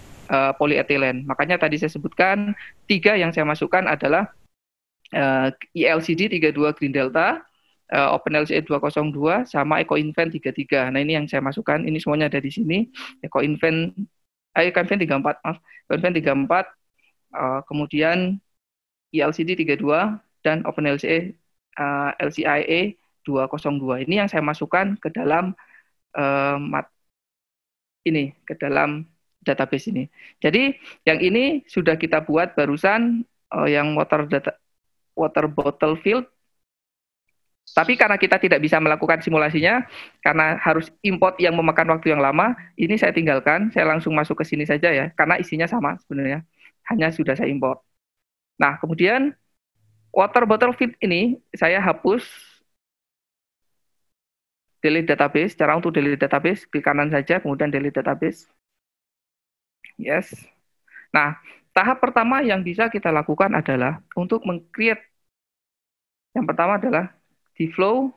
B: polyethylene. Makanya tadi saya sebutkan 3 yang saya masukkan adalah ELCD 32 Green Delta, OpenLCA 202 sama EcoInvent 33. Nah, ini yang saya masukkan. Ini semuanya ada di sini. EcoInvent 34, maaf. EcoInvent 34, kemudian ELCD 32 dan OpenLCA LCIA 202. Ini yang saya masukkan ke dalam ke dalam database ini. Jadi yang ini sudah kita buat barusan yang water bottle field. Tapi karena kita tidak bisa melakukan simulasinya, karena harus import yang memakan waktu yang lama, ini saya tinggalkan, saya langsung masuk ke sini saja ya, karena isinya sama sebenarnya, hanya sudah saya import. Nah, kemudian water bottle fit ini saya hapus, delete database. Cara untuk delete database, klik kanan saja, kemudian delete database. Yes. Nah, tahap pertama yang bisa kita lakukan adalah untuk meng-create. Yang pertama adalah di flow,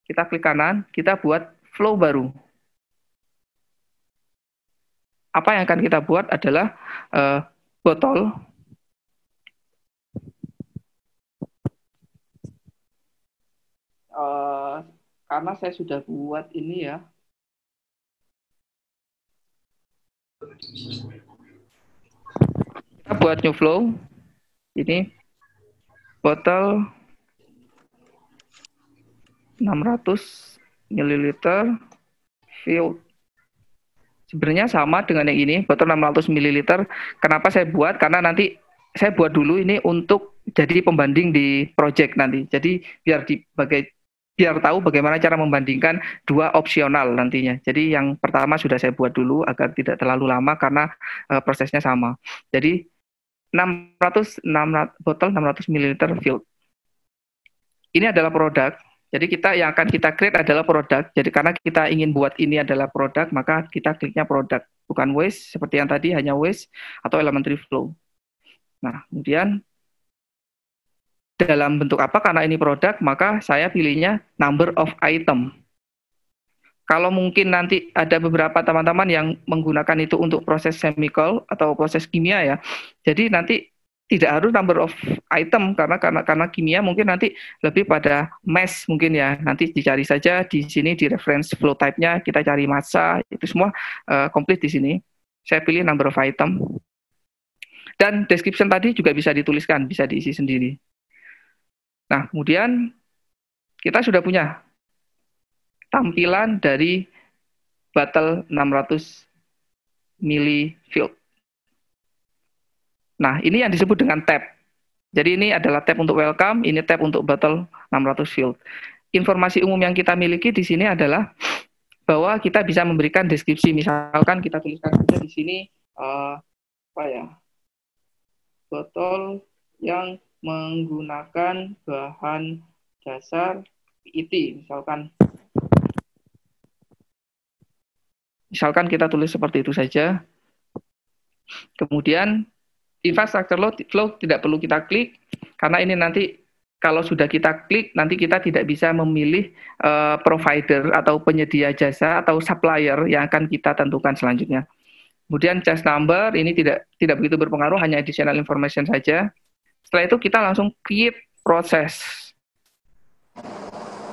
B: kita klik kanan, kita buat flow baru. apa yang akan kita buat adalah botol. Karena saya sudah buat ini ya. Kita buat new flow. Ini botol 600 ml filled. Sebenarnya sama dengan yang ini, botol 600 ml. Kenapa saya buat? Karena nanti saya buat dulu ini untuk jadi pembanding di project nanti. Jadi biar tahu bagaimana cara membandingkan dua opsional nantinya. Jadi yang pertama sudah saya buat dulu agar tidak terlalu lama karena prosesnya sama. Jadi 600 botol 600 ml filled. Ini adalah produk. Jadi yang akan kita create adalah produk. Jadi karena kita ingin buat ini adalah produk, maka kita kliknya produk, bukan waste seperti yang tadi hanya waste atau elementary flow. Nah, kemudian dalam bentuk apa? Karena ini produk, maka saya pilihnya number of item. Kalau mungkin nanti ada beberapa teman-teman yang menggunakan itu untuk proses chemical atau proses kimia ya. Jadi nanti tidak harus number of item karena kimia mungkin nanti lebih pada mass mungkin ya. Nanti dicari saja di sini di reference flow type-nya, kita cari massa, itu semua komplit di sini. Saya pilih number of item. Dan description tadi juga bisa dituliskan, bisa diisi sendiri. Nah, kemudian kita sudah punya tampilan dari botol 600 ml filled. Nah, ini yang disebut dengan tab. Jadi ini adalah tab untuk welcome, ini tab untuk botol 600 filled. Informasi umum yang kita miliki di sini adalah bahwa kita bisa memberikan deskripsi. Misalkan kita tuliskan saja di sini botol yang menggunakan bahan dasar PET, misalkan kita tulis seperti itu saja. Kemudian infrastructure flow tidak perlu kita klik, karena ini nanti kalau sudah kita klik, nanti kita tidak bisa memilih provider atau penyedia jasa atau supplier yang akan kita tentukan selanjutnya. Kemudian chest number, ini tidak begitu berpengaruh, hanya additional information saja. Setelah itu kita langsung create proses.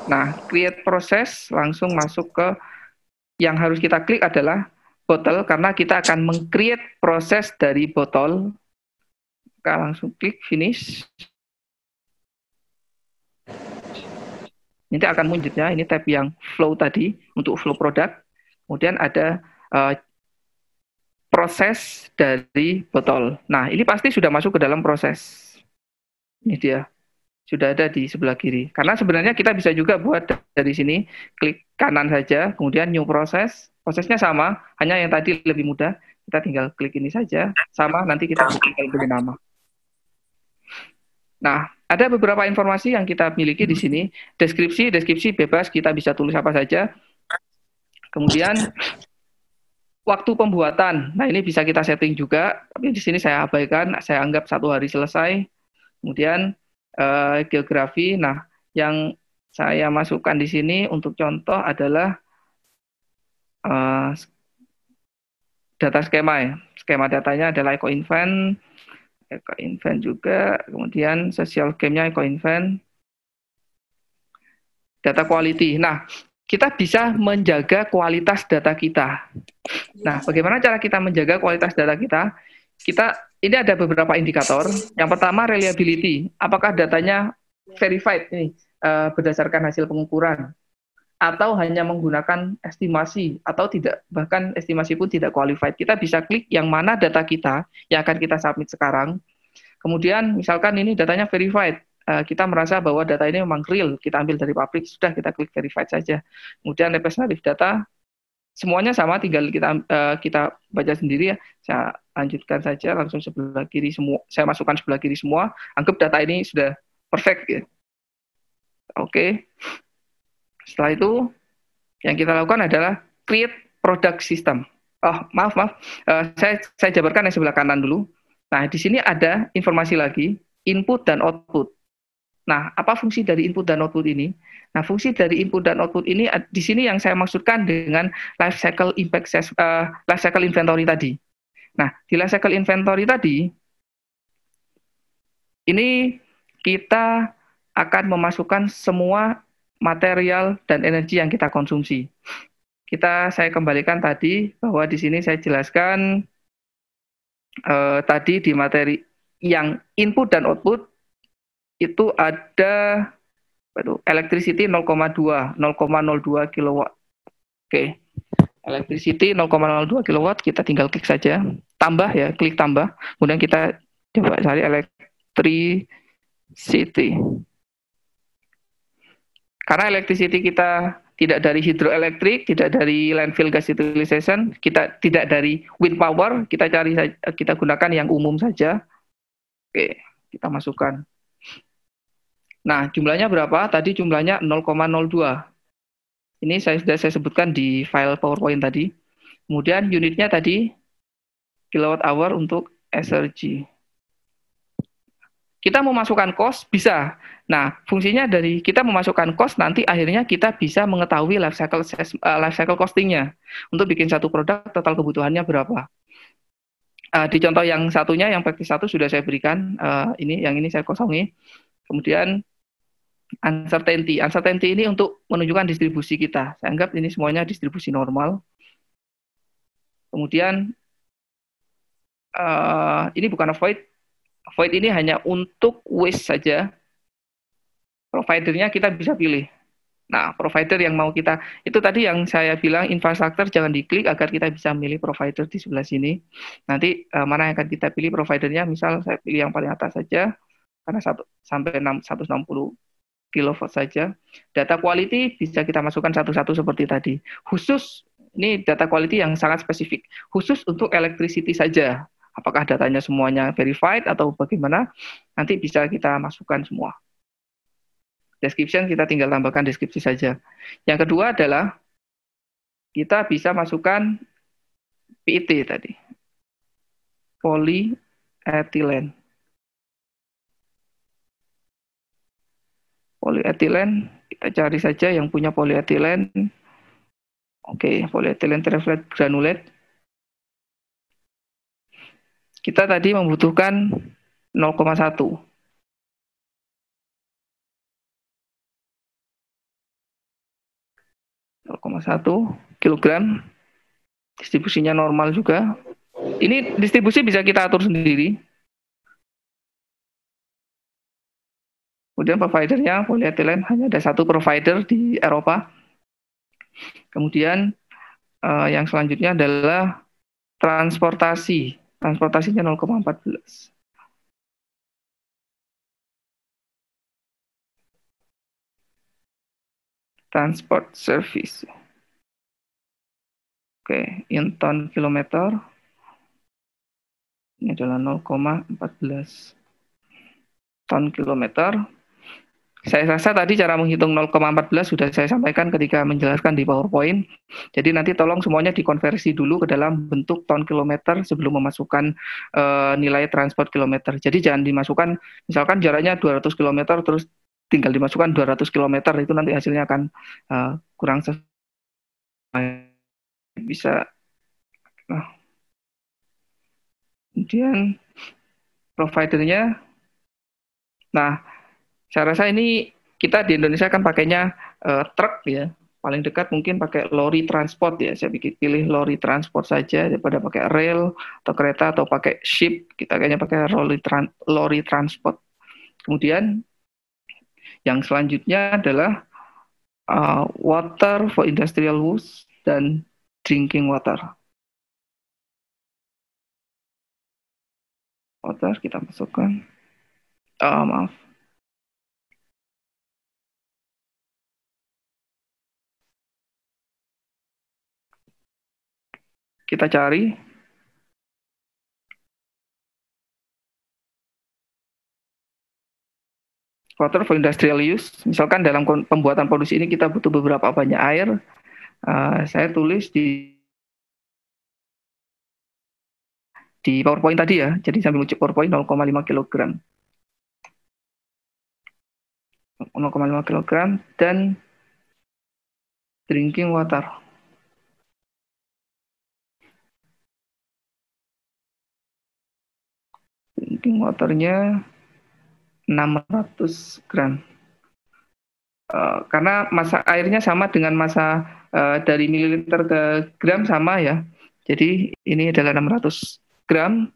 B: Nah, create proses langsung masuk ke yang harus kita klik adalah botol, karena kita akan meng-create proses dari botol. Kita langsung klik finish. Nanti akan muncul ya, ini tab yang flow tadi untuk flow product. Kemudian ada proses dari botol. Nah, ini pasti sudah masuk ke dalam proses. Ini dia, sudah ada di sebelah kiri. Karena sebenarnya kita bisa juga buat dari sini, klik kanan saja, kemudian new process. Prosesnya sama, hanya yang tadi lebih mudah. Kita tinggal klik ini saja, sama nanti kita tinggal beri nama. Nah, ada beberapa informasi yang kita miliki di sini. Deskripsi bebas, kita bisa tulis apa saja. Kemudian waktu pembuatan. Nah, ini bisa kita setting juga, tapi di sini saya abaikan, saya anggap 1 hari selesai. Kemudian geografi. Nah, yang saya masukkan di sini untuk contoh adalah data skema ya. Skema datanya adalah eco-invent juga, kemudian social game-nya eco-invent, data quality. Nah, kita bisa menjaga kualitas data kita. Nah, bagaimana cara kita menjaga kualitas data kita? Ini ada beberapa indikator. Yang pertama, reliability. Apakah datanya verified ini berdasarkan hasil pengukuran, atau hanya menggunakan estimasi, atau tidak, bahkan estimasi pun tidak qualified. Kita bisa klik yang mana data kita yang akan kita submit sekarang. Kemudian misalkan ini datanya verified, kita merasa bahwa data ini memang real, kita ambil dari pabrik, sudah kita klik verified saja. Kemudian representative data, semuanya sama, tinggal kita baca sendiri ya. Saya lanjutkan saja, langsung sebelah kiri semua, saya masukkan sebelah kiri semua, anggap data ini sudah perfect ya. Oke. Setelah itu, yang kita lakukan adalah create product system. Maaf. Saya jabarkan yang sebelah kanan dulu. Nah, di sini ada informasi lagi, input dan output. Nah, apa fungsi dari input dan output ini? Nah, fungsi dari input dan output ini di sini yang saya maksudkan dengan life cycle life cycle inventory tadi. Nah, di life cycle inventory tadi ini kita akan memasukkan semua material dan energi yang kita konsumsi. Saya kembalikan tadi bahwa di sini saya jelaskan tadi di materi yang input dan output itu ada electricity 0,02 kilowatt. Oke. Electricity 0,02 kilowatt, kita tinggal klik saja. Tambah ya, klik tambah. Kemudian kita coba cari electricity. Karena electricity kita tidak dari hidroelektrik, tidak dari landfill gas utilization, kita tidak dari wind power, kita gunakan yang umum saja. Oke, kita masukkan. Nah, jumlahnya berapa? Tadi jumlahnya 0,02. Ini sudah saya sebutkan di file PowerPoint tadi. Kemudian unitnya tadi kilowatt hour untuk SRG. Kita mau masukkan cost, bisa. Nah, fungsinya dari kita memasukkan cost, nanti akhirnya kita bisa mengetahui life cycle costingnya. Untuk bikin satu produk, total kebutuhannya berapa. Di contoh yang satunya, yang praktis satu sudah saya berikan, yang ini saya kosongi. Kemudian uncertainty. Uncertainty ini untuk menunjukkan distribusi kita. Saya anggap ini semuanya distribusi normal. Kemudian, ini bukan avoid. Void ini hanya untuk waste saja. Providernya kita bisa pilih. Nah, provider yang mau kita, itu tadi yang saya bilang infrastruktur jangan diklik agar kita bisa milih provider di sebelah sini. Nanti mana yang akan kita pilih providernya, misal saya pilih yang paling atas saja, karena sampai 160 kilowatt saja. Data quality bisa kita masukkan satu-satu seperti tadi. Khusus, ini data quality yang sangat spesifik. Khusus untuk electricity saja. Apakah datanya semuanya verified atau bagaimana, nanti bisa kita masukkan semua. Description kita tinggal tambahkan deskripsi saja. Yang kedua adalah kita bisa masukkan PET tadi. Polyethylene. Polyethylene, kita cari saja yang punya polyethylene. Oke, polyethylene terephthalate granulate. Kita tadi membutuhkan 0,1. 0,1 kilogram. Distribusinya normal juga. Ini distribusi bisa kita atur sendiri. Kemudian providernya polyethylene hanya ada satu provider di Eropa. Kemudian yang selanjutnya adalah transportasi. Transportasinya 0,14. Transport service. Oke, in ton kilometer. Ini adalah 0,14 ton kilometer. Saya rasa tadi cara menghitung 0,14 sudah saya sampaikan ketika menjelaskan di PowerPoint. Jadi nanti tolong semuanya dikonversi dulu ke dalam bentuk ton kilometer sebelum memasukkan nilai transport kilometer. Jadi jangan dimasukkan, misalkan jaraknya 200 km terus tinggal dimasukkan 200 km, itu nanti hasilnya akan kurang sesuai. Bisa. Nah. Kemudian providernya. Nah, saya rasa ini kita di Indonesia kan pakainya truk ya, paling dekat mungkin pakai lori transport ya. Saya pilih lori transport saja daripada pakai rail atau kereta atau pakai ship. Kita kayaknya pakai lori transport. Kemudian yang selanjutnya adalah water for industrial use dan drinking water. Water kita masukkan. Maaf. Kita cari. Water for industrial use. Misalkan dalam pembuatan produksi ini kita butuh beberapa banyak air. Saya tulis di PowerPoint tadi ya. Jadi sambil ucap PowerPoint 0,5 kg. 0,5 kg, dan drinking water. Drinking waternya 600 gram. Karena massa airnya sama dengan massa dari mililiter ke gram sama ya. Jadi ini adalah 600 gram.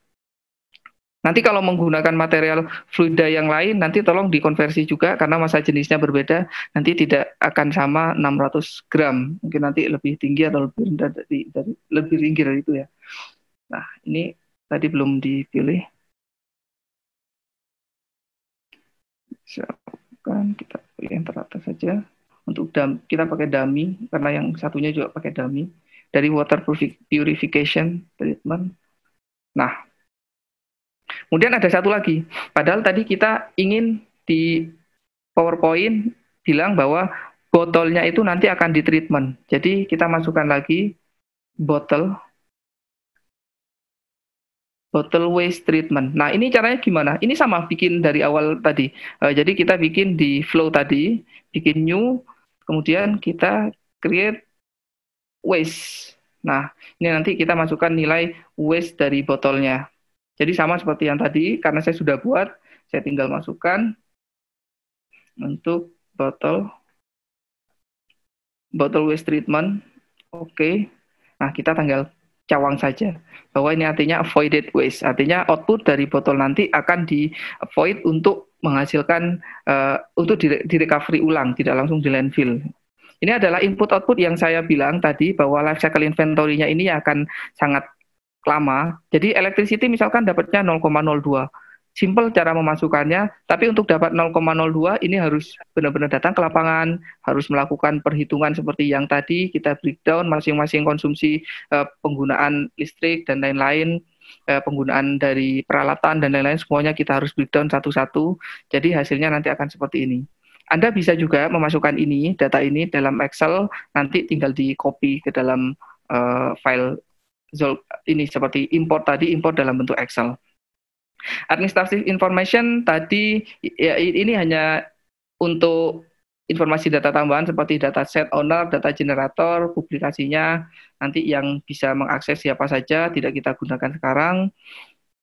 B: Nanti kalau menggunakan material fluida yang lain, nanti tolong dikonversi juga karena massa jenisnya berbeda. Nanti tidak akan sama 600 gram. Mungkin nanti lebih tinggi atau lebih rendah lebih tinggi dari itu ya. Nah, ini tadi belum dipilih. Misalkan kita pilih yang teratas saja. Untuk kita pakai dummy, karena yang satunya juga pakai dummy. Dari water purification treatment. Nah, kemudian ada satu lagi. Padahal tadi kita ingin di PowerPoint bilang bahwa botolnya itu nanti akan ditreatment. Jadi kita masukkan lagi bottle waste treatment. Nah, ini caranya gimana? Ini sama bikin dari awal tadi. Jadi kita bikin di flow tadi, bikin new, kemudian kita create waste. Nah, ini nanti kita masukkan nilai waste dari botolnya. Jadi sama seperti yang tadi, karena saya sudah buat, saya tinggal masukkan untuk bottle waste treatment. Oke. Nah, kita tinggal cawang saja bahwa ini artinya avoided waste, artinya output dari botol nanti akan di avoid untuk menghasilkan untuk di recovery ulang, tidak langsung di landfill. Ini adalah input output yang saya bilang tadi bahwa life cycle inventory-nya ini akan sangat lama. Jadi electricity misalkan dapatnya 0,02. Simple cara memasukkannya, tapi untuk dapat 0,02 ini harus benar-benar datang ke lapangan, harus melakukan perhitungan seperti yang tadi, kita breakdown masing-masing konsumsi penggunaan listrik dan lain-lain, penggunaan dari peralatan dan lain-lain, semuanya kita harus breakdown satu-satu, jadi hasilnya nanti akan seperti ini. Anda bisa juga memasukkan ini, data ini dalam Excel, nanti tinggal di-copy ke dalam file ini seperti import tadi, import dalam bentuk Excel. Administrative information tadi ya, ini hanya untuk informasi data tambahan seperti data set owner, data generator, publikasinya nanti yang bisa mengakses siapa saja, tidak kita gunakan sekarang.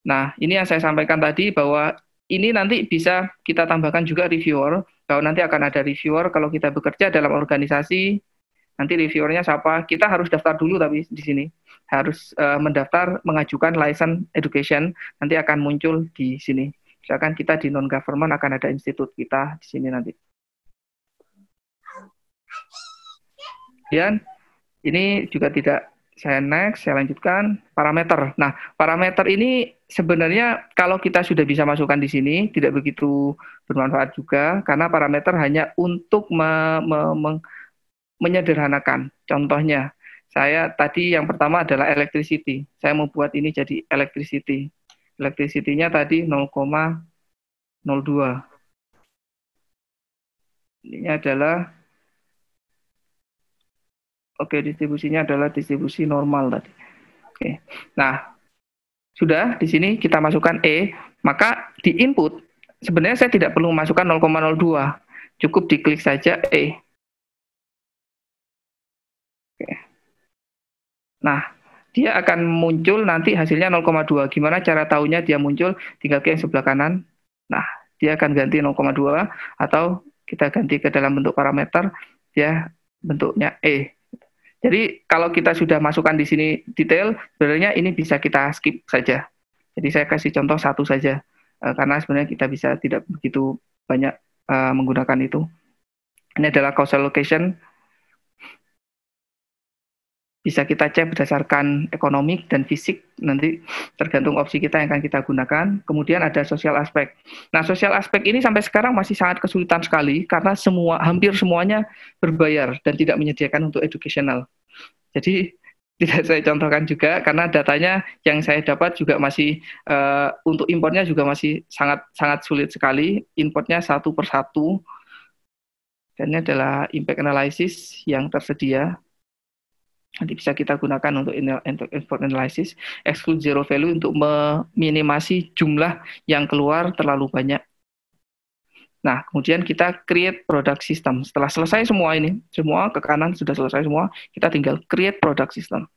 B: Nah, ini yang saya sampaikan tadi bahwa ini nanti bisa kita tambahkan juga reviewer. Kalau nanti akan ada reviewer, kalau kita bekerja dalam organisasi, nanti reviewernya siapa? Kita harus daftar dulu tapi di sini. Harus mendaftar, mengajukan license education, nanti akan muncul di sini. Misalkan kita di non-government akan ada institut kita di sini nanti. Kemudian, ini juga tidak saya next, saya lanjutkan, parameter. Nah, parameter ini sebenarnya kalau kita sudah bisa masukkan di sini, tidak begitu bermanfaat juga, karena parameter hanya untuk menyederhanakan. Contohnya, saya tadi yang pertama adalah electricity. Saya mau buat ini jadi electricity. Electricity-nya tadi 0,02. Ini adalah distribusinya adalah distribusi normal tadi. Oke. Nah, sudah di sini kita masukkan E, maka di input sebenarnya saya tidak perlu masukkan 0,02. Cukup diklik saja E. Oke. Nah, dia akan muncul nanti hasilnya 0,2. Gimana cara tahunya dia muncul? Tinggal ke yang sebelah kanan. Nah, dia akan ganti 0,2 atau kita ganti ke dalam bentuk parameter, dia bentuknya E. Jadi kalau kita sudah masukkan di sini detail, sebenarnya ini bisa kita skip saja. Jadi saya kasih contoh satu saja, karena sebenarnya kita bisa tidak begitu banyak menggunakan itu. Ini adalah causal location. Bisa kita cek berdasarkan ekonomik dan fisik, nanti tergantung opsi kita yang akan kita gunakan. Kemudian ada social aspek. Nah, social aspek ini sampai sekarang masih sangat kesulitan sekali, karena hampir semuanya berbayar dan tidak menyediakan untuk educational. Jadi, tidak saya contohkan juga, karena datanya yang saya dapat juga masih, untuk importnya juga masih sangat sulit sekali, importnya satu per satu, dan ini adalah impact analysis yang tersedia. Nanti bisa kita gunakan untuk import analysis, exclude zero value untuk meminimasi jumlah yang keluar terlalu banyak. Nah, kemudian kita create product system. Setelah selesai semua ini, semua ke kanan sudah selesai semua, kita tinggal create product system.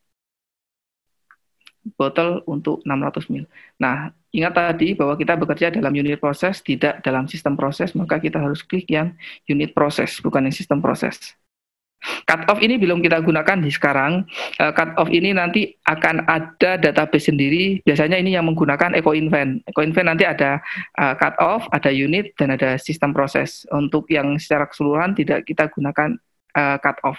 B: Botol untuk 600 ml. Nah, ingat tadi bahwa kita bekerja dalam unit proses, tidak dalam sistem proses, maka kita harus klik yang unit proses, bukan yang sistem proses. Cut off ini belum kita gunakan di sekarang. Cut off ini nanti akan ada database sendiri. Biasanya ini yang menggunakan EcoInvent. EcoInvent nanti ada cut off, ada unit, dan ada sistem proses. Untuk yang secara keseluruhan tidak kita gunakan cut off.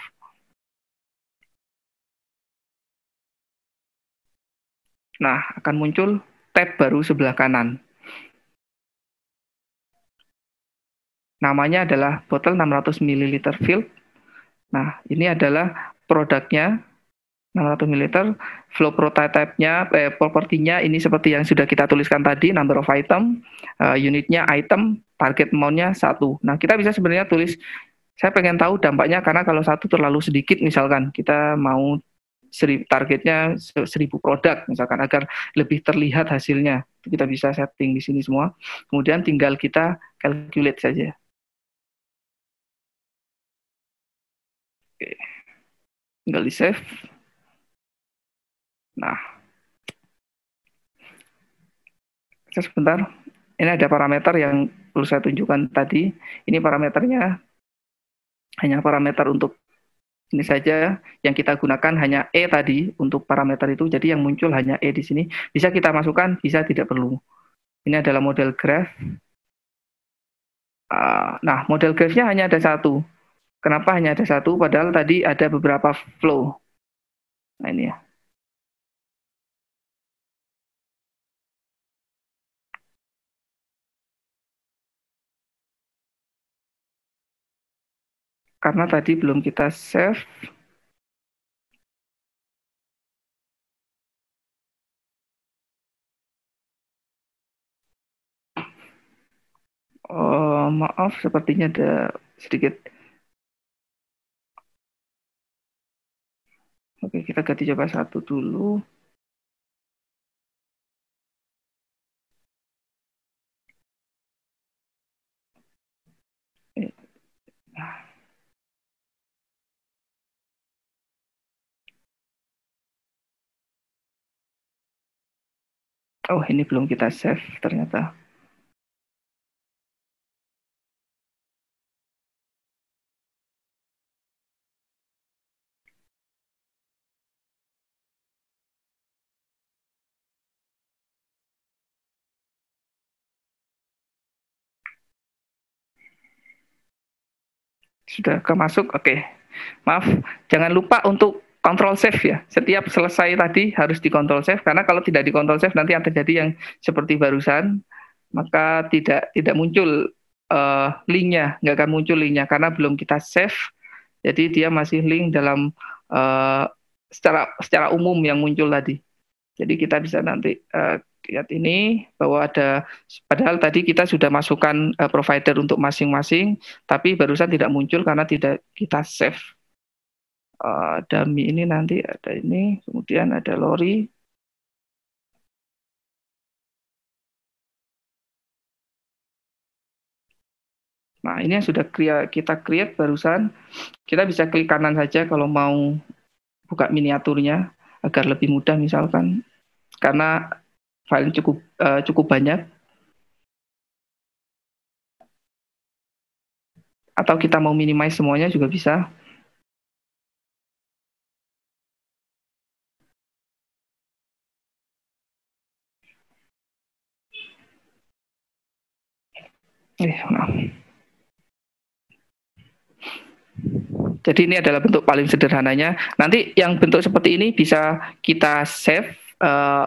B: Nah, akan muncul tab baru sebelah kanan. Namanya adalah botol 600 ml filled. Nah, ini adalah produknya 600 ml. Flow prototype-nya, propertinya ini seperti yang sudah kita tuliskan tadi, number of item, unitnya item, target amount-nya 1. Nah, kita bisa sebenarnya tulis, saya pengen tahu dampaknya karena kalau 1 terlalu sedikit, misalkan kita mau targetnya 1000 produk misalkan agar lebih terlihat hasilnya. Itu kita bisa setting di sini semua. Kemudian tinggal kita calculate saja. Oke. Tinggal di save. Nah. Sebentar. Ini ada parameter yang perlu saya tunjukkan tadi. Ini parameternya hanya parameter untuk ini saja, yang kita gunakan hanya E tadi untuk parameter itu, jadi yang muncul hanya E di sini. Bisa kita masukkan, bisa tidak perlu. Ini adalah model graph. Nah, model graph-nya hanya ada 1. Kenapa hanya ada 1? Padahal tadi ada beberapa flow. Nah, ini ya. Karena tadi belum kita save. Oh, maaf, sepertinya ada sedikit. Oke, kita ganti coba 1 dulu. Oh, ini belum kita save ternyata. Sudah kemasuk, oke. Maaf, jangan lupa untuk control save ya. Setiap selesai tadi harus di control save, karena kalau tidak di control save nanti akan terjadi yang seperti barusan, maka tidak muncul linknya, nggak akan muncul linknya karena belum kita save. Jadi dia masih link dalam secara umum yang muncul tadi. Jadi kita bisa nanti lihat ini bahwa ada, padahal tadi kita sudah masukkan provider untuk masing-masing, tapi barusan tidak muncul karena tidak kita save. Dummy ini nanti ada ini, kemudian ada lori. Nah, ini yang sudah kita create barusan. Kita bisa klik kanan saja kalau mau buka miniaturnya agar lebih mudah misalkan. Karena file cukup banyak. Atau kita mau minimize semuanya juga bisa. Maaf. Jadi ini adalah bentuk paling sederhananya. Nanti yang bentuk seperti ini bisa kita save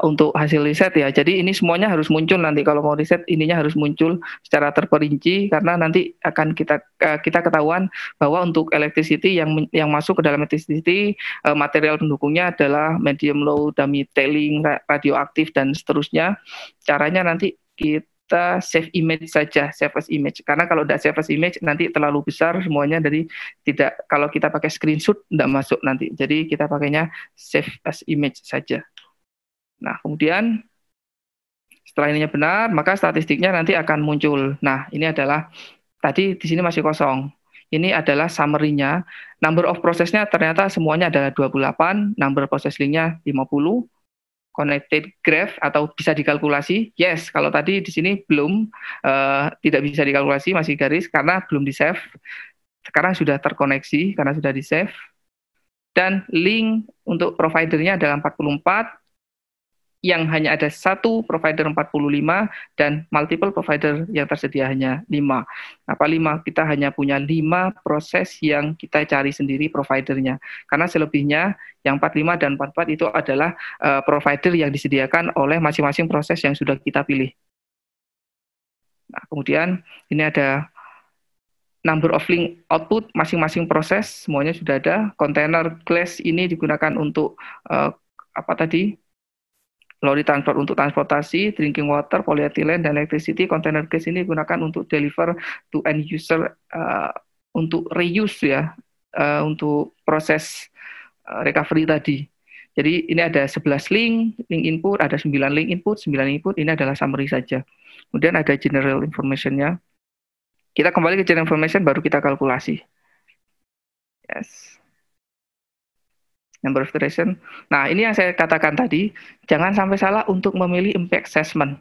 B: untuk hasil riset ya. Jadi ini semuanya harus muncul nanti kalau mau riset, ininya harus muncul secara terperinci karena nanti akan kita ketahuan bahwa untuk electricity yang masuk ke dalam electricity material pendukungnya adalah medium low, dummy tailing, radioaktif dan seterusnya. Caranya nanti kita save image saja, save as image. Karena kalau tidak save as image nanti terlalu besar semuanya, jadi tidak, kalau kita pakai screenshot tidak masuk nanti. Jadi kita pakainya save as image saja. Nah, kemudian setelah ininya benar, maka statistiknya nanti akan muncul. Nah, ini adalah Tadi di sini masih kosong. Ini adalah summary-nya. Number of process-nya ternyata semuanya adalah 28, number process link-nya 50, connected graph atau bisa dikalkulasi. Yes, kalau tadi di sini belum, tidak bisa dikalkulasi, masih garis karena belum di-save. Sekarang sudah terkoneksi karena sudah di-save. Dan link untuk providernya adalah 44, yang hanya ada satu provider 45 dan multiple provider yang tersedia hanya 5. Apa 5? Kita hanya punya 5 proses yang kita cari sendiri providernya. Karena selebihnya yang 45 dan 44 itu adalah provider yang disediakan oleh masing-masing proses yang sudah kita pilih. Nah, kemudian ini ada number of link output masing-masing proses, semuanya sudah ada. Container class ini digunakan untuk apa tadi? Lorry transport untuk transportasi, drinking water, polyethylene, dan electricity. Container gas ini digunakan untuk deliver to end user untuk reuse ya, untuk proses recovery tadi. Jadi ini ada 11 link input, ada 9 link input, 9 input, ini adalah summary saja. Kemudian ada general information-nya. Kita kembali ke general information, baru kita kalkulasi. Yes. Number of iteration. Nah, ini yang saya katakan tadi, jangan sampai salah untuk memilih impact assessment.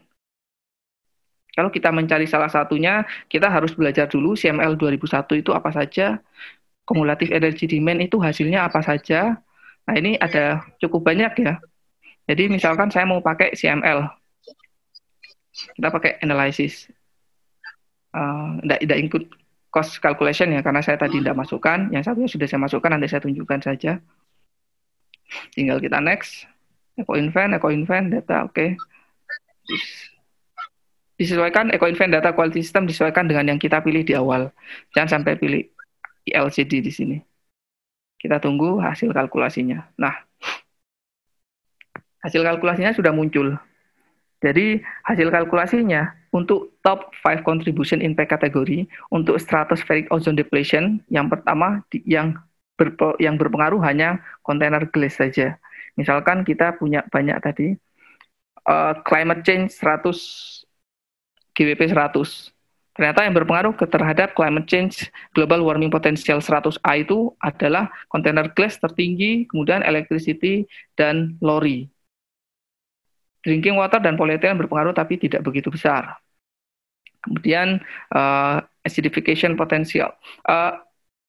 B: Kalau kita mencari salah satunya, kita harus belajar dulu CML 2001 itu apa saja, cumulative energy demand itu hasilnya apa saja. Nah, ini ada cukup banyak ya. Jadi misalkan saya mau pakai CML, kita pakai analysis. Tidak include cost calculation ya, karena saya tadi tidak masukkan. Yang satunya sudah saya masukkan, nanti saya tunjukkan saja. Tinggal kita next, eco invent data, oke. Disesuaikan eco invent data quality system disesuaikan dengan yang kita pilih di awal. Jangan sampai pilih LCD di sini. Kita tunggu hasil kalkulasinya. Nah, hasil kalkulasinya sudah muncul. Jadi hasil kalkulasinya untuk top 5 contribution impact kategori untuk stratospheric ozone depletion, yang pertama yang berpengaruh hanya container glass saja. Misalkan kita punya banyak tadi, climate change 100, GWP 100. Ternyata yang berpengaruh terhadap climate change global warming potential 100A itu adalah container glass tertinggi, kemudian electricity, dan lorry. Drinking water dan polyethylene berpengaruh tapi tidak begitu besar. Kemudian acidification potential.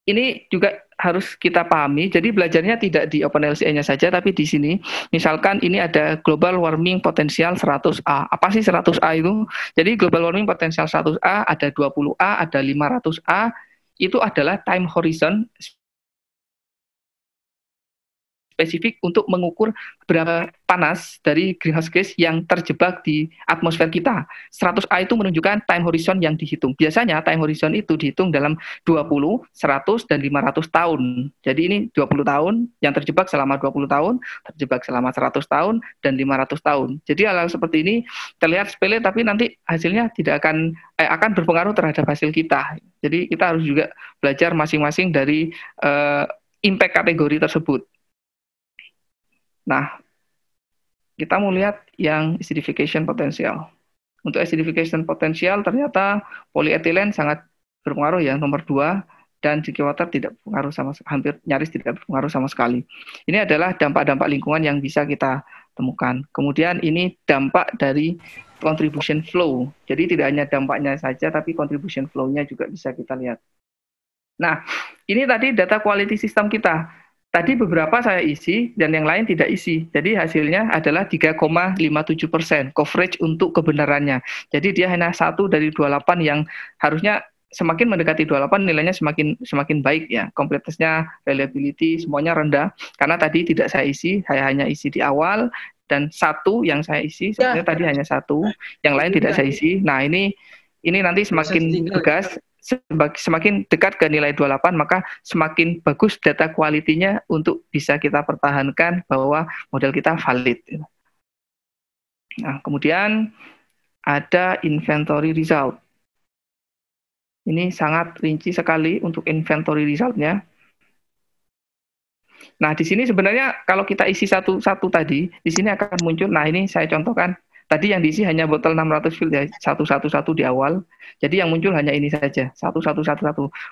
B: Ini juga harus kita pahami, jadi belajarnya tidak di OpenLCA-nya saja, tapi di sini, misalkan ini ada global warming potential 100A. Apa sih 100A itu? Jadi global warming potential 100A, ada 20A, ada 500A, itu adalah time horizon spesifik untuk mengukur berapa panas dari greenhouse gas yang terjebak di atmosfer kita. 100A itu menunjukkan time horizon yang dihitung. Biasanya time horizon itu dihitung dalam 20, 100, dan 500 tahun. Jadi ini 20 tahun, yang terjebak selama 20 tahun, terjebak selama 100 tahun, dan 500 tahun. Jadi hal-hal seperti ini terlihat sepele, tapi nanti hasilnya tidak akan berpengaruh terhadap hasil kita. Jadi kita harus juga belajar masing-masing dari impact kategori tersebut. Nah, kita mau lihat yang acidification potential. Untuk acidification potential ternyata polyethylene sangat berpengaruh ya, nomor 2, dan drinking water tidak berpengaruh hampir nyaris tidak berpengaruh sama sekali. Ini adalah dampak-dampak lingkungan yang bisa kita temukan. Kemudian ini dampak dari contribution flow. Jadi tidak hanya dampaknya saja, tapi contribution flow-nya juga bisa kita lihat. Nah, ini tadi data quality system kita. Tadi beberapa saya isi dan yang lain tidak isi. Jadi hasilnya adalah 3,57% coverage untuk kebenarannya. Jadi dia hanya 1 dari 28 yang harusnya semakin mendekati 28 nilainya semakin baik ya. Completeness-nya, reliability semuanya rendah karena tadi tidak saya isi, saya hanya isi di awal dan 1 yang saya isi sebenarnya tadi hanya 1, yang lain tidak saya isi. Nah, ini nanti semakin tegas, semakin dekat ke nilai 28, maka semakin bagus data quality-nya untuk bisa kita pertahankan bahwa model kita valid. Nah, kemudian ada inventory result. Ini sangat rinci sekali untuk inventory result-nya. Nah, di sini sebenarnya kalau kita isi satu tadi, di sini akan muncul, nah ini saya contohkan Tadi yang diisi hanya botol 600 ml ya, satu di awal. Jadi yang muncul hanya ini saja, satu.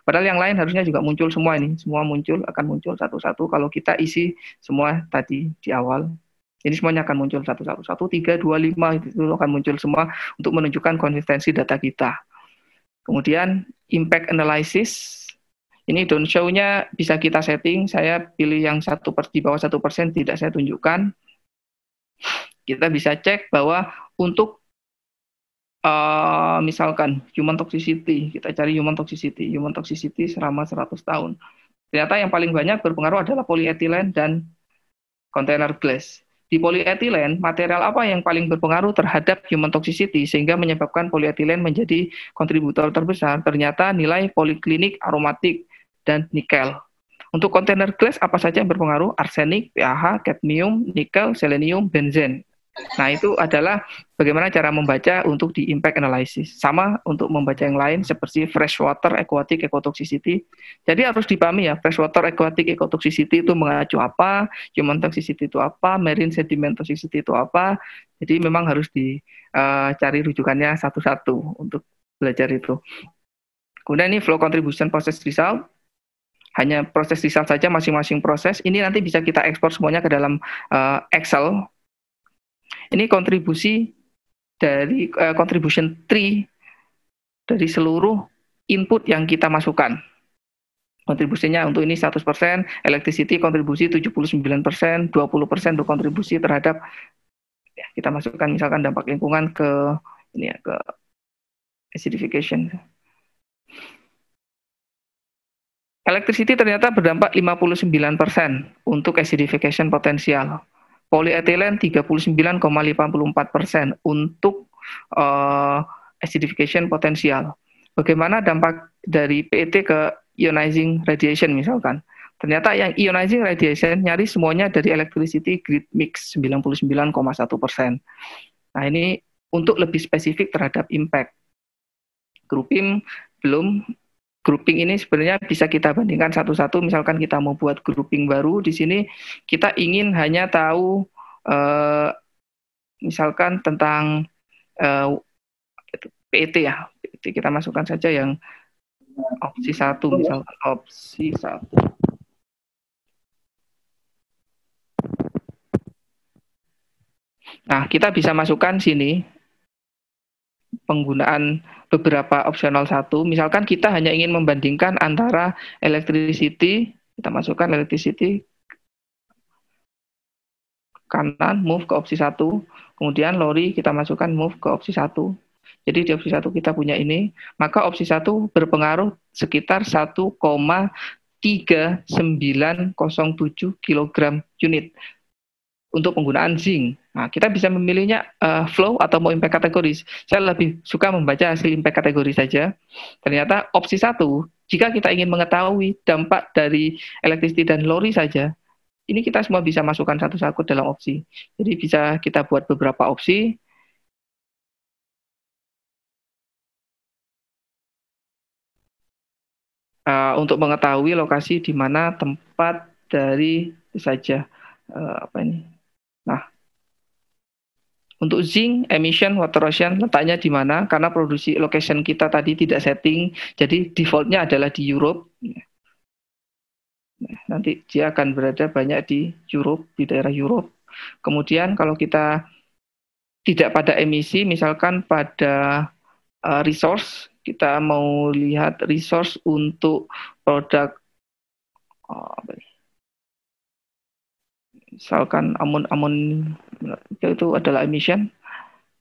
B: Padahal yang lain harusnya juga muncul semua ini, semua akan muncul satu-satu kalau kita isi semua tadi di awal. Ini semuanya akan muncul satu, 3, 2, 5 itu akan muncul semua untuk menunjukkan konsistensi data kita. Kemudian impact analysis. Ini don't show-nya bisa kita setting. Saya pilih yang di bawah 1%, tidak saya tunjukkan. Kita bisa cek bahwa untuk misalkan human toxicity, kita cari human toxicity selama 100 tahun. Ternyata yang paling banyak berpengaruh adalah polyethylene dan container glass. Di polyethylene, material apa yang paling berpengaruh terhadap human toxicity sehingga menyebabkan polyethylene menjadi kontributor terbesar? Ternyata nilai poliklinik, aromatik, dan nikel. Untuk container glass apa saja yang berpengaruh? Arsenik, PAH, cadmium, nikel, selenium, benzen. Nah, itu adalah bagaimana cara membaca untuk di impact analysis. Sama untuk membaca yang lain seperti freshwater, aquatic, ecotoxicity. Jadi harus dipahami ya, freshwater, aquatic, ecotoxicity itu mengacu apa, human toxicity itu apa, marine sediment toxicity itu apa. Jadi memang harus dicari rujukannya satu-satu untuk belajar itu. Kemudian ini flow contribution process result. Hanya proses result saja masing-masing proses. Ini nanti bisa kita ekspor semuanya ke dalam Excel. Ini kontribusi dari contribution tree dari seluruh input yang kita masukkan. Kontribusinya untuk ini 100%, electricity kontribusi 79%, 20% berkontribusi terhadap ya, kita masukkan misalkan dampak lingkungan ke ini ya, ke acidification. Electricity ternyata berdampak 59% untuk acidification potensial. Polyethylene 39,54% untuk acidification potensial. Bagaimana dampak dari PET ke ionizing radiation misalkan? Ternyata yang ionizing radiation nyaris semuanya dari electricity grid mix 99,1%. Nah ini untuk lebih spesifik terhadap impact. Grouping ini sebenarnya bisa kita bandingkan satu-satu. Misalkan kita mau buat grouping baru di sini, kita ingin hanya tahu misalkan tentang PET ya. PET kita masukkan saja yang opsi 1, misalkan opsi 1. Nah, kita bisa masukkan sini penggunaan beberapa opsional 1. Misalkan kita hanya ingin membandingkan antara electricity, kita masukkan electricity kanan, move ke opsi 1. Kemudian lori kita masukkan move ke opsi 1. Jadi di opsi 1 kita punya ini, maka opsi 1 berpengaruh sekitar 1,3907 kg unit untuk penggunaan zinc. Nah, kita bisa memilihnya flow atau mau impact kategoris. Saya lebih suka membaca hasil impact kategori saja. Ternyata opsi 1, jika kita ingin mengetahui dampak dari electricity dan lori saja, ini kita semua bisa masukkan satu-satu dalam opsi. Jadi bisa kita buat beberapa opsi. Untuk mengetahui lokasi di mana tempat dari saja apa ini. Nah, untuk zinc, emission, water ocean letaknya di mana? Karena produksi location kita tadi tidak setting, jadi defaultnya adalah di Europe. Nah, nanti dia akan berada banyak di Europe, di daerah Europe. Kemudian kalau kita tidak pada emisi, misalkan pada resource, kita mau lihat resource untuk produk misalkan amun itu adalah emission.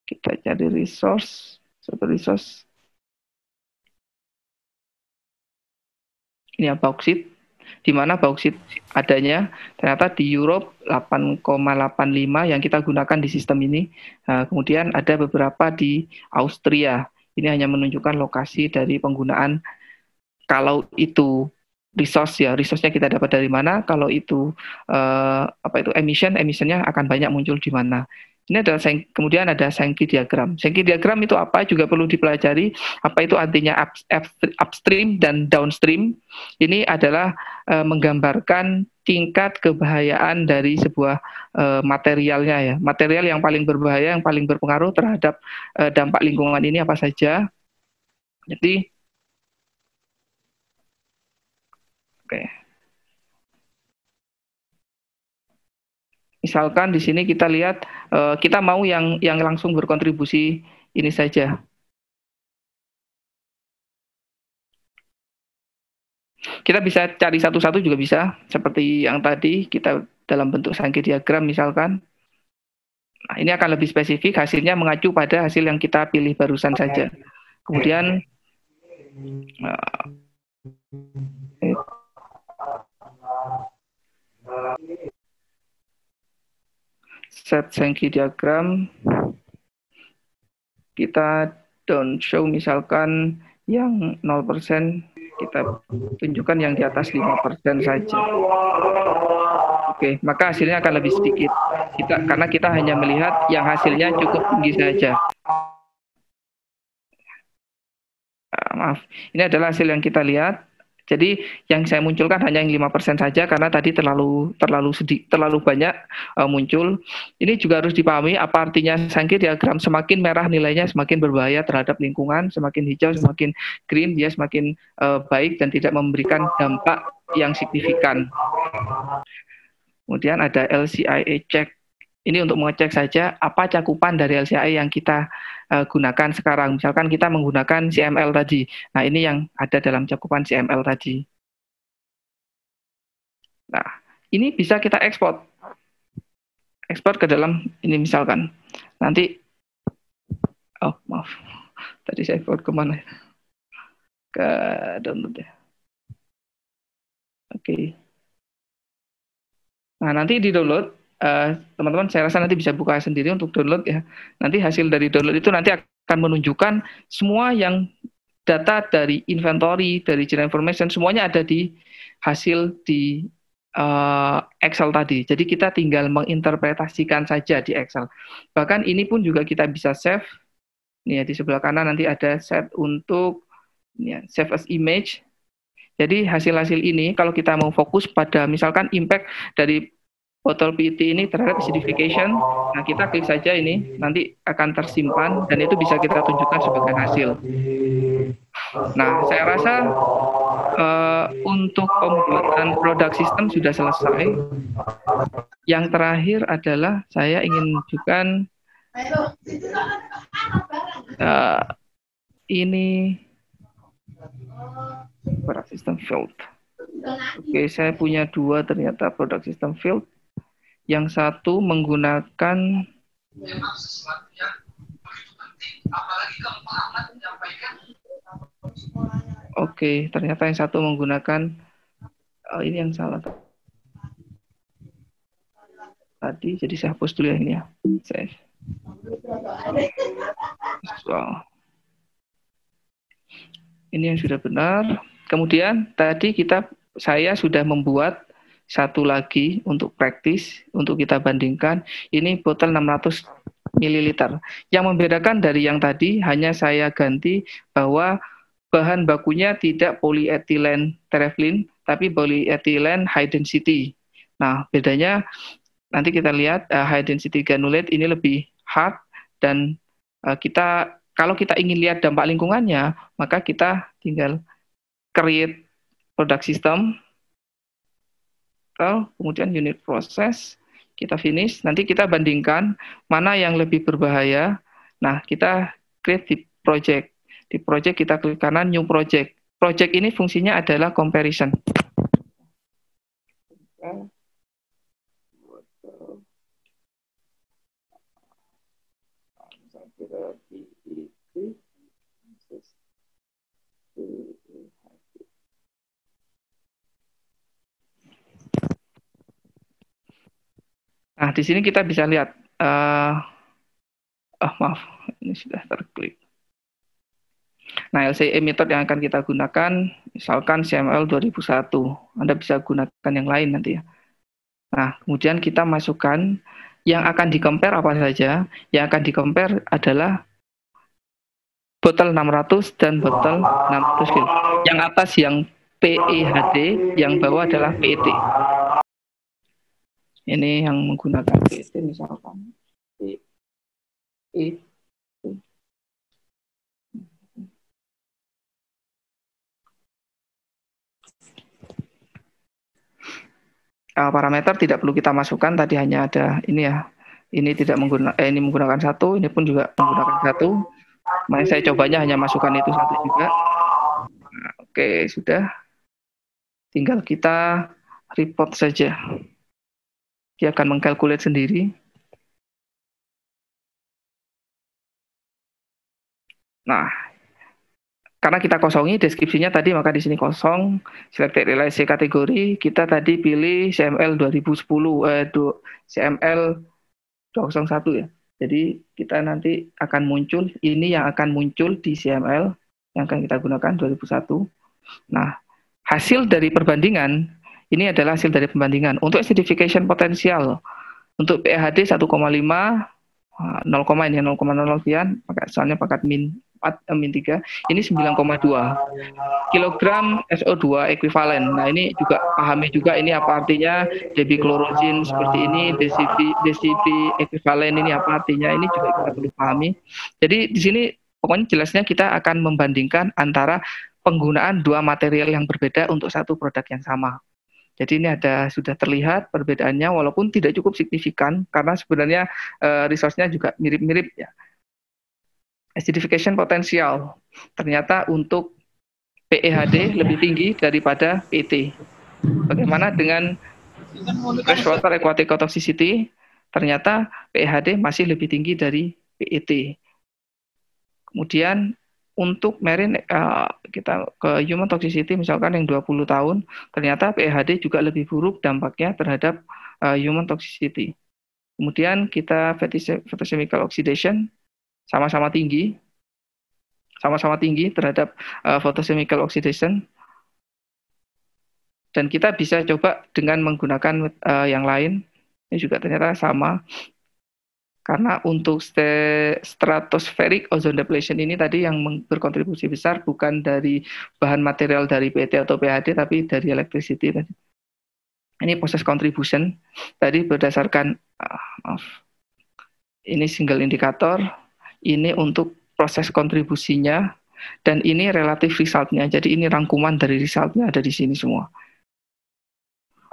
B: Kita cari resource, satu resource. Ini bauksit. Di mana bauksit adanya? Ternyata di Europe 8,85 yang kita gunakan di sistem ini. Nah, kemudian ada beberapa di Austria. Ini hanya menunjukkan lokasi dari penggunaan. Kalau itu resource ya, resource-nya kita dapat dari mana? Kalau itu emissionnya akan banyak muncul di mana? Ini adalah kemudian ada Sankey diagram. Sankey diagram itu apa? Juga perlu dipelajari. Apa itu artinya upstream dan downstream? Ini adalah menggambarkan tingkat kebahayaan dari sebuah materialnya ya. Material yang paling berbahaya, yang paling berpengaruh terhadap dampak lingkungan ini apa saja. Jadi, oke. Misalkan di sini kita lihat kita mau yang langsung berkontribusi ini saja. Kita bisa cari satu-satu juga bisa, seperti yang tadi kita dalam bentuk Sankey diagram misalkan. Nah, ini akan lebih spesifik, hasilnya mengacu pada hasil yang kita pilih barusan saja. Kemudian set Sankey diagram, kita don't show misalkan yang 0%, kita tunjukkan yang di atas 5% saja. Oke, maka hasilnya akan lebih sedikit. Karena kita hanya melihat yang hasilnya cukup tinggi saja. Maaf, ini adalah hasil yang kita lihat. Jadi yang saya munculkan hanya yang 5% saja karena tadi terlalu banyak muncul. Ini juga harus dipahami apa artinya Sankey diagram. Semakin merah nilainya semakin berbahaya terhadap lingkungan, semakin hijau semakin green dia semakin baik dan tidak memberikan dampak yang signifikan. Kemudian ada LCIA check. Ini untuk mengecek saja apa cakupan dari LCIA yang kita gunakan sekarang. Misalkan kita menggunakan CML tadi. Nah, ini yang ada dalam cakupan CML tadi. Nah, ini bisa kita ekspor. Ekspor ke dalam ini misalkan. Nanti, oh maaf, tadi saya ekspor kemana? Ke download ya. Oke. Nah, nanti di download. Teman-teman saya rasa nanti bisa buka sendiri untuk download ya. Nanti hasil dari download itu nanti akan menunjukkan semua yang data dari inventory, dari general information, semuanya ada di hasil di Excel tadi. Jadi kita tinggal menginterpretasikan saja di Excel. Bahkan ini pun juga kita bisa save. Nih ya, di sebelah kanan nanti ada set untuk ya, save as image. Jadi hasil-hasil ini kalau kita mau fokus pada misalkan impact dari botol PET ini terhadap acidification, nah kita klik saja ini, nanti akan tersimpan dan itu bisa kita tunjukkan sebagai hasil. Nah, saya rasa untuk pembuatan produk sistem sudah selesai. Yang terakhir adalah saya ingin menunjukkan ini produk sistem field. Oke, saya punya dua ternyata produk sistem field. Yang satu menggunakan Oke, ternyata yang satu menggunakan ini yang salah tadi, jadi saya hapus dulu yang ini ya. Save. Wow. Ini yang sudah benar. Kemudian tadi saya sudah membuat satu lagi untuk praktis, untuk kita bandingkan. Ini botol 600 ml. Yang membedakan dari yang tadi, hanya saya ganti bahwa bahan bakunya tidak polyethylene terephthalate, tapi polyethylene high density. Nah, bedanya nanti kita lihat high density granulate ini lebih hard, dan kalau kita ingin lihat dampak lingkungannya, maka kita tinggal create product system, kemudian unit proses, kita finish, nanti kita bandingkan mana yang lebih berbahaya. Nah, kita create di project. Di project kita klik kanan new project. Project ini fungsinya adalah comparison. Nah, di sini kita bisa lihat, maaf, ini sudah terklik. Nah, LCA method yang akan kita gunakan, misalkan CML 2001, Anda bisa gunakan yang lain nanti ya. Nah, kemudian kita masukkan yang akan di-compare apa saja? Yang akan di-compare adalah botol 600 dan botol 600 kilo. Yang atas yang PEHD, yang bawah adalah PET. Ini yang menggunakan PET misalkan. Parameter tidak perlu kita masukkan, tadi hanya ada ini ya. Ini tidak menggunakan ini menggunakan satu, ini pun juga menggunakan satu. Makanya saya cobanya hanya masukkan itu satu juga. Nah, oke, sudah. Tinggal kita report saja. Dia akan mengkalkulate sendiri. Nah, karena kita kosongi deskripsinya tadi, maka di sini kosong. Selected realize kategori, kita tadi pilih CML 2010, CML 201 ya. Jadi kita nanti akan muncul, ini yang akan muncul di CML, yang akan kita gunakan 2001. Nah, hasil dari perbandingan, ini adalah hasil dari perbandingan. Untuk acidification potensial, untuk PEHD 1,5, 0, ini 0,0 sekian, soalnya pakat min 3, ini 9,2 kilogram SO2 ekuivalen. Nah, ini juga pahami juga ini apa artinya debiklorosin seperti ini, desipi ekuivalen ini apa artinya, ini juga kita perlu pahami. Jadi di sini pokoknya jelasnya kita akan membandingkan antara penggunaan dua material yang berbeda untuk satu produk yang sama. Jadi ini sudah terlihat perbedaannya walaupun tidak cukup signifikan karena sebenarnya resource-nya juga mirip-mirip ya. Acidification potensial ternyata untuk PEHD lebih tinggi daripada PET. Bagaimana dengan freshwater aquatic toxicity? Ternyata PEHD masih lebih tinggi dari PET. Kemudian untuk marine kita ke human toxicity misalkan yang 20 tahun, ternyata PEHD juga lebih buruk dampaknya terhadap human toxicity. Kemudian kita photochemical oxidation sama-sama tinggi terhadap photochemical oxidation. Dan kita bisa coba dengan menggunakan yang lain, ini juga ternyata sama. Karena untuk stratospheric ozone depletion ini tadi yang berkontribusi besar bukan dari bahan material dari PET atau PEHD, tapi dari electricity tadi. Ini proses contribution tadi berdasarkan ini single indikator, ini untuk proses kontribusinya, dan ini relatif resultnya. Jadi ini rangkuman dari resultnya ada di sini semua.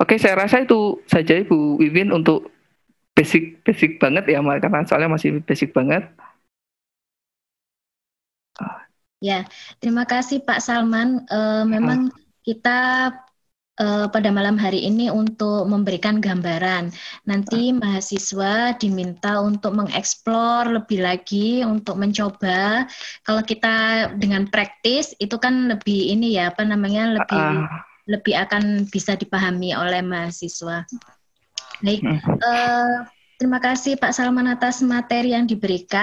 B: Oke, saya rasa itu saja Ibu Wiwin untuk basic banget ya, karena soalnya masih basic banget.
A: Ya, terima kasih Pak Salman. Memang kita pada malam hari ini untuk memberikan gambaran. Nanti mahasiswa diminta untuk mengeksplor lebih lagi, untuk mencoba. Kalau kita dengan praktis itu kan lebih ini ya, lebih akan bisa dipahami oleh mahasiswa. Baik, terima kasih Pak Salman atas materi yang diberikan.